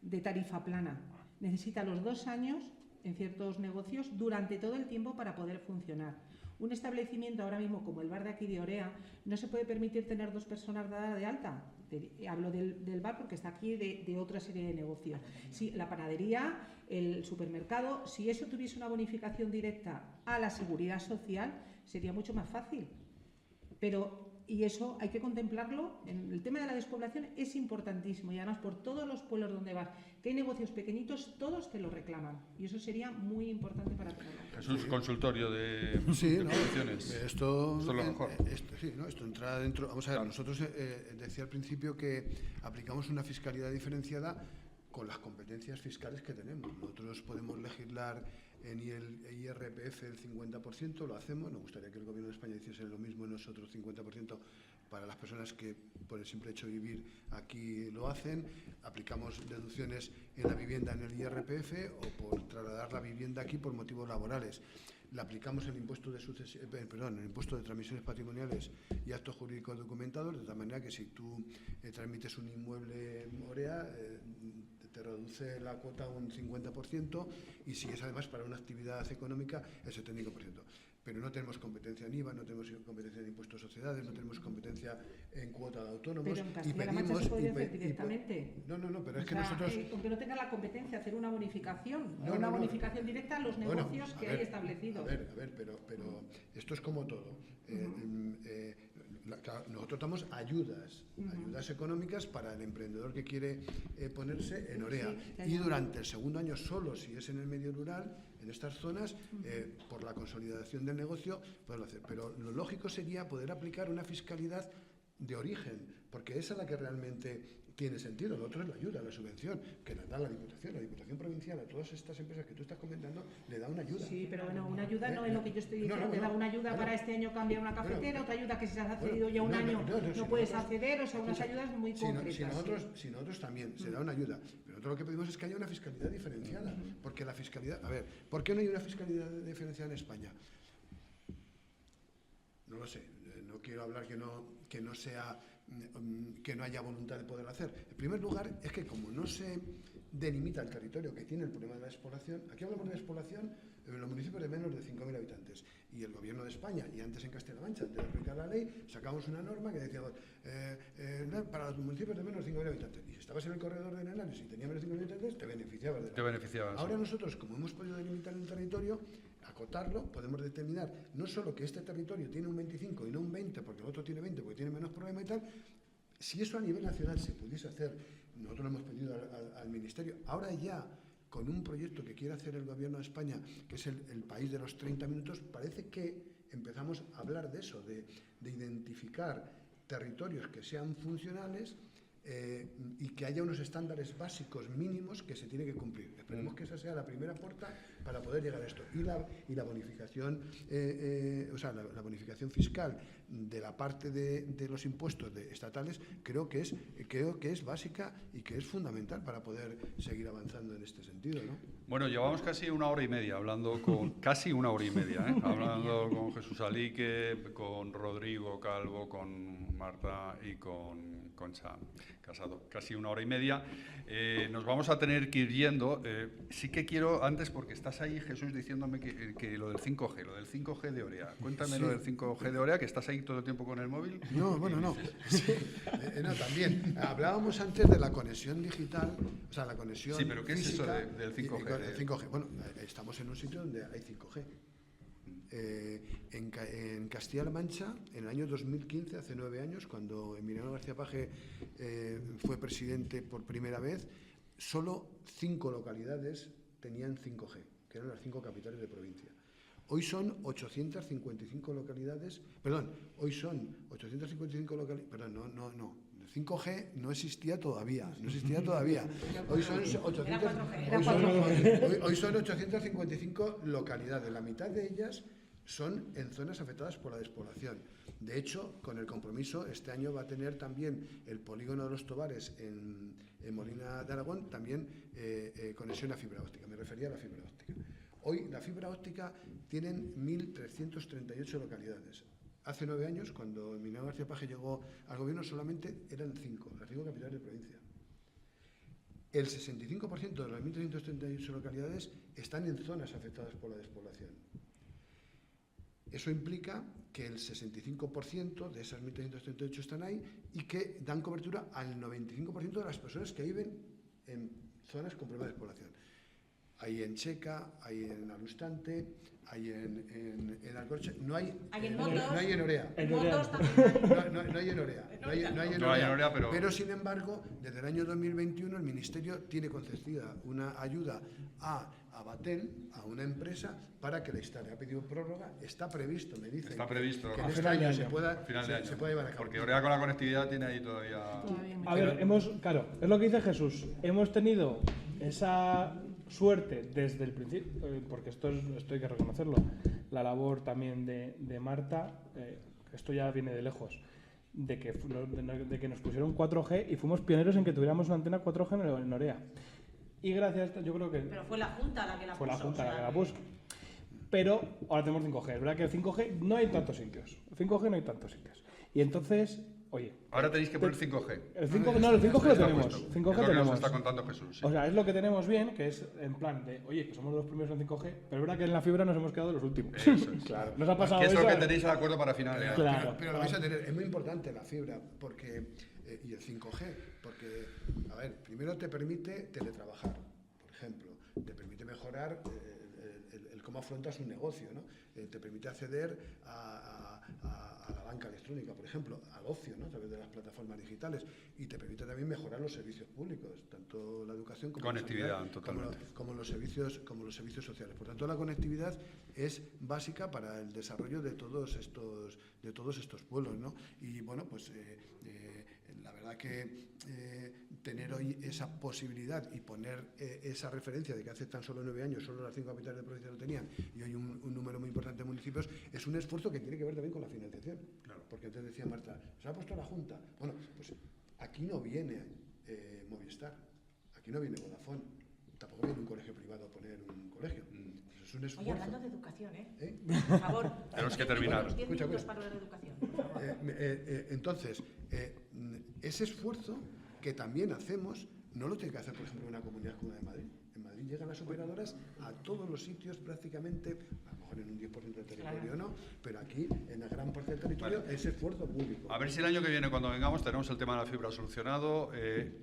de tarifa plana, necesita los 2 años en ciertos negocios durante todo el tiempo para poder funcionar. Un establecimiento ahora mismo como el bar de aquí de Orea no se puede permitir tener 2 personas dadas de alta. Hablo del bar porque está aquí de otra serie de negocios. Si la panadería, el supermercado, si eso tuviese una bonificación directa a la seguridad social, sería mucho más fácil. Y eso hay que contemplarlo. En el tema de la despoblación es importantísimo y además por todos los pueblos donde vas, que hay negocios pequeñitos, todos te lo reclaman y eso sería muy importante para tenerlo. Jesús, consultorio de subvenciones. Esto es lo mejor. Esto entra dentro. Vamos a ver, nosotros decía al principio que aplicamos una fiscalidad diferenciada con las competencias fiscales que tenemos. Nosotros podemos legislar en el IRPF el 50%, lo hacemos. Nos gustaría que el Gobierno de España hiciese lo mismo en nosotros, 50% para las personas que por el simple hecho de vivir aquí lo hacen. Aplicamos deducciones en la vivienda en el IRPF o por trasladar la vivienda aquí por motivos laborales. Le aplicamos el impuesto el impuesto de transmisiones patrimoniales y actos jurídicos documentados, de tal manera que si tú transmites un inmueble en Orea, te reduce la cuota un 50% y si es además para una actividad económica el 75%. Pero no tenemos competencia en IVA, no tenemos competencia en impuestos de sociedades, no tenemos competencia en cuota de autónomos. Pero en Castilla-La Mancha se podría hacer directamente. No, pero es que nosotros... aunque no tenga la competencia, hacer una bonificación, bonificación directa a los negocios que hay establecidos. A ver, pero esto es como todo. Nosotros damos ayudas económicas para el emprendedor que quiere ponerse en Orea. Y durante el segundo año solo, si es en el medio rural, en estas zonas, por la consolidación del negocio, poderlo hacer. Pero lo lógico sería poder aplicar una fiscalidad de origen, porque esa es la que realmente tiene sentido. Lo otro es la ayuda, la subvención, que la da la Diputación Provincial a todas estas empresas que tú estás comentando, le da una ayuda. Sí, pero bueno, una ayuda no es lo que yo estoy diciendo, te da una ayuda para este año cambiar una cafetera, otra ayuda que si se has accedido ya un año no puedes acceder, o sea, unas ayudas muy concretas. Si nosotros también se da una ayuda, pero nosotros lo que pedimos es que haya una fiscalidad diferenciada, porque la fiscalidad, a ver, ¿por qué no hay una fiscalidad diferenciada en España? No lo sé, no quiero hablar que no sea... que no haya voluntad de poder hacer. En primer lugar, es que como no se delimita el territorio que tiene el problema de la despoblación, aquí hablamos de despoblación en los municipios de menos de 5.000 habitantes. y el Gobierno de España, y antes en Castilla-La Mancha, antes de aplicar la ley, sacamos una norma que decía para los municipios de menos de 5.000 habitantes. Y si estabas en el corredor de Henares y tenías menos de 5.000 habitantes, te beneficiabas de la ley. Ahora nosotros, como hemos podido delimitar el territorio, acotarlo, podemos determinar no solo que este territorio tiene un 25 y no un 20, porque el otro tiene 20 porque tiene menos problema y tal. Si eso a nivel nacional se pudiese hacer, nosotros lo hemos pedido al Ministerio, ahora ya con un proyecto que quiere hacer el Gobierno de España, que es el país de los 30 minutos, parece que empezamos a hablar de eso, de identificar territorios que sean funcionales y que haya unos estándares básicos mínimos que se tiene que cumplir. Esperemos que esa sea la primera puerta para poder llegar a esto. Y la bonificación, la bonificación fiscal de la parte de los impuestos estatales creo que es básica y que es fundamental para poder seguir avanzando en este sentido, ¿no? Bueno, llevamos casi una hora y media hablando con hablando con Jesús Alique, con Rodrigo Calvo, con Marta y con Concha Casado. Casi una hora y media. Nos vamos a tener que ir yendo. Sí que quiero, antes, porque estás ahí, Jesús, diciéndome que lo del 5G de Orea. Cuéntame lo del 5G de Orea, que estás ahí todo el tiempo con el móvil. No, bueno, no. Sí. No, también. Hablábamos antes de la conexión digital, o sea, la conexión Sí, pero ¿qué física es eso del 5G? El 5G. Bueno, estamos en un sitio donde hay 5G. En Castilla-La Mancha, en el año 2015, hace 9 años, cuando Emiliano García Paje fue presidente por primera vez, solo 5 localidades tenían 5G, que eran las 5 capitales de provincia. Hoy son 855 localidades, perdón, Hoy son 5G no existía todavía, Hoy son 855 localidades, la mitad de ellas son en zonas afectadas por la despoblación. De hecho, con el compromiso, este año va a tener también el polígono de los Tobares en Molina de Aragón, también conexión a fibra óptica. Me refería a la fibra óptica. Hoy la fibra óptica tienen 1.338 localidades. Hace 9 años, cuando Emiliano García Paje llegó al gobierno, solamente eran 5, las 5 capitales de provincia. El 65% de las 1.338 localidades están en zonas afectadas por la despoblación. Eso implica que el 65% de esas 1.338 están ahí y que dan cobertura al 95% de las personas que viven en zonas con problemas de despoblación. Hay en Checa, hay en Alustante, hay en Alcorche, no hay en Orea. No hay en Orea, pero sin embargo, desde el año 2021 el Ministerio tiene concedida una ayuda a Batel, a una empresa, para que la instale. Ha pedido prórroga, está previsto, me dicen. Está previsto. Que en este año se pueda llevar a cabo. Porque Orea con la conectividad tiene ahí todavía... A ver, claro, es lo que dice Jesús. Hemos tenido esa suerte desde el principio, porque esto hay que reconocerlo, la labor también de Marta, esto ya viene de lejos, de que nos pusieron 4G y fuimos pioneros en que tuviéramos una antena 4G en Orea. Y gracias a esto, yo creo que... Pero fue la Junta la que la puso. Fue la Junta la que la puso. Pero ahora tenemos 5G. Es verdad que el 5G no hay tantos sitios. Y entonces, oye... Ahora tenéis que poner 5G. El 5G lo tenemos. 5G es lo que nos está contando Jesús. Sí. O sea, es lo que tenemos bien, que es en plan de, oye, que somos los primeros en 5G, pero es verdad que en la fibra nos hemos quedado de los últimos. Eso es. Claro. Nos ha pasado que es eso. lo que tenéis el acuerdo para final de año. Claro. Pero lo vais a tener. Es muy importante la fibra porque y el 5G, porque, a ver, primero te permite teletrabajar, por ejemplo, te permite mejorar el cómo afrontas un negocio, ¿no? Te permite acceder a la banca electrónica, por ejemplo, al ocio, ¿no? A través de las plataformas digitales, y te permite también mejorar los servicios públicos, tanto la educación como conectividad, la sanidad, como los servicios sociales. Por tanto, la conectividad es básica para el desarrollo de todos estos pueblos, ¿no? Y bueno, pues la verdad que tener hoy esa posibilidad y poner esa referencia de que hace tan solo 9 años solo las 5 capitales de provincia lo tenían y hoy un número muy importante de municipios, es un esfuerzo que tiene que ver también con la financiación. Claro. Porque antes decía Marta, se ha puesto la Junta. Bueno, pues aquí no viene Movistar, aquí no viene Vodafone, tampoco viene un colegio privado a poner un colegio. Pues es un esfuerzo. Oye, hablando de educación, por favor. Tenemos que terminar. Bueno, 10 minutos para hablar de educación, por favor. Entonces, ese esfuerzo que también hacemos, no lo tiene que hacer, por ejemplo, una comunidad como la de Madrid. En Madrid llegan las operadoras a todos los sitios prácticamente, a lo mejor en un 10% del territorio no, pero aquí en la gran parte del territorio es esfuerzo público. A ver si el año que viene, cuando vengamos, tenemos el tema de la fibra solucionado.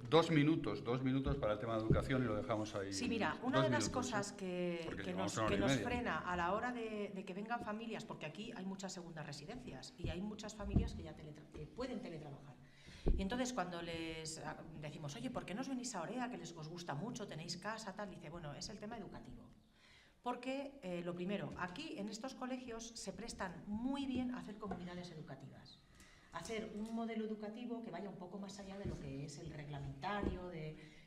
2 minutos para el tema de educación y lo dejamos ahí. Sí, mira, una de las cosas que nos frena a la hora de que vengan familias, porque aquí hay muchas segundas residencias y hay muchas familias que ya que pueden teletrabajar. Y entonces cuando les decimos, oye, ¿por qué no os venís a Orea, que os gusta mucho, tenéis casa, tal? Dice, bueno, es el tema educativo. Porque, lo primero, aquí en estos colegios se prestan muy bien a hacer comunidades educativas. Hacer un modelo educativo que vaya un poco más allá de lo que es el reglamentario,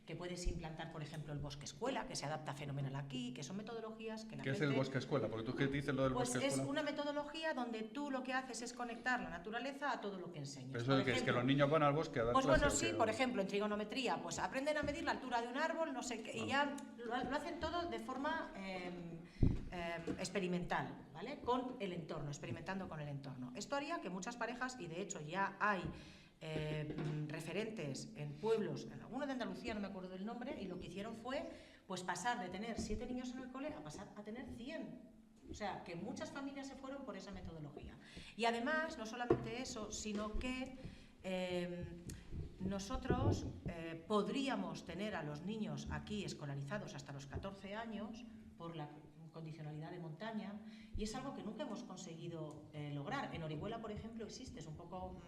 que puedes implantar, por ejemplo, el bosque escuela, que se adapta fenomenal aquí, que son metodologías que la gente... ¿Qué es el bosque escuela? Porque tú, ¿qué dices lo del bosque escuela? Pues es una metodología donde tú lo que haces es conectar la naturaleza a todo lo que enseñas. ¿Pero eso es que los niños van al bosque a dar pues clase? Bueno, sí, por ejemplo, en trigonometría, pues aprenden a medir la altura de un árbol, no sé qué, y ya lo hacen todo de forma experimental, ¿vale? Con el entorno, experimentando con el entorno. Esto haría que muchas parejas, y de hecho ya hay referentes en pueblos, en alguno de Andalucía, no me acuerdo del nombre, y lo que hicieron fue pues pasar de tener 7 niños en el cole a pasar a tener 100. O sea, que muchas familias se fueron por esa metodología. Y además, no solamente eso, sino que nosotros podríamos tener a los niños aquí escolarizados hasta los 14 años por la condicionalidad de montaña, y es algo que nunca hemos conseguido lograr. En Orihuela, por ejemplo, existe, es un poco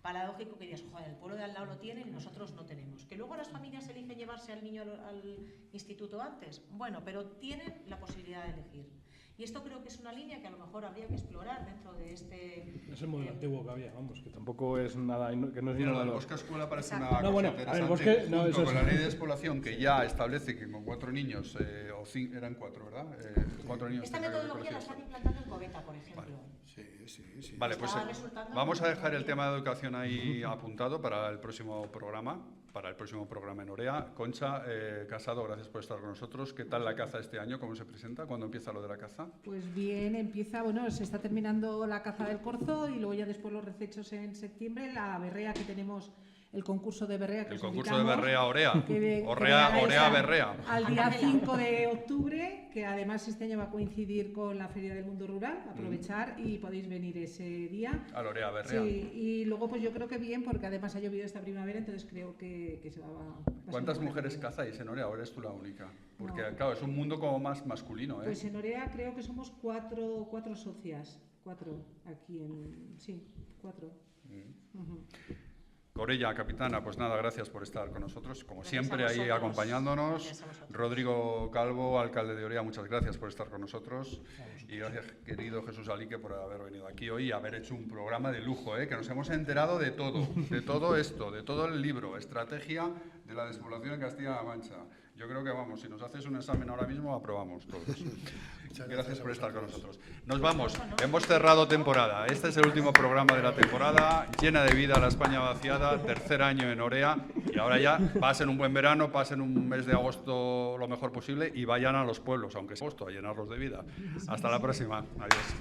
paradójico que digas, joder, el pueblo de al lado lo tiene y nosotros no tenemos. Que luego las familias eligen llevarse al niño al instituto antes, bueno, pero tienen la posibilidad de elegir. Y esto creo que es una línea que a lo mejor habría que explorar dentro de este... Es el modelo antiguo que había, vamos, que tampoco es nada... Que no es Mira, el bosque escuela parece una cosa interesante, junto con la ley de despoblación que ya establece que con 4 niños, eran 4, ¿verdad? 4 niños... Esta metodología la están implantando en Coveta, por ejemplo. Vale. Sí. Vale, pues vamos a dejar el tema de educación ahí apuntado para el próximo programa en Orea. Concha, Casado, gracias por estar con nosotros. ¿Qué tal la caza este año? ¿Cómo se presenta? ¿Cuándo empieza lo de la caza? Pues bien, empieza, bueno, se está terminando la caza del corzo y luego ya después los recechos en septiembre, la berrea que tenemos... El concurso de berrea que el concurso de berrea Orea. Orea berrea. Al día 5 de octubre, que además este año va a coincidir con la Feria del Mundo Rural, aprovechar y podéis venir ese día. Al Orea berrea. Sí, y luego pues yo creo que bien, porque además ha llovido esta primavera, entonces creo que se va a... ¿Cuántas mujeres cazáis en Orea? ¿O eres tú la única? Porque claro, es un mundo como más masculino, ¿eh? Pues en Orea creo que somos 4 socias, 4 aquí en... Sí, 4. Corella, capitana, pues nada, gracias por estar con nosotros, como siempre, ahí acompañándonos. Rodrigo Calvo, alcalde de Orea, muchas gracias por estar con nosotros. Y gracias, querido Jesús Alique, por haber venido aquí hoy y haber hecho un programa de lujo, que nos hemos enterado de todo esto, de todo el libro, Estrategia de la Despoblación en Castilla-La Mancha. Yo creo que, vamos, si nos haces un examen ahora mismo, aprobamos todos. Gracias por estar con nosotros. Nos vamos, hemos cerrado temporada. Este es el último programa de la temporada, llena de vida la España vaciada, tercer año en Orea, y ahora ya pasen un buen verano, pasen un mes de agosto lo mejor posible y vayan a los pueblos, aunque sea agosto, a llenarlos de vida. Hasta la próxima. Adiós.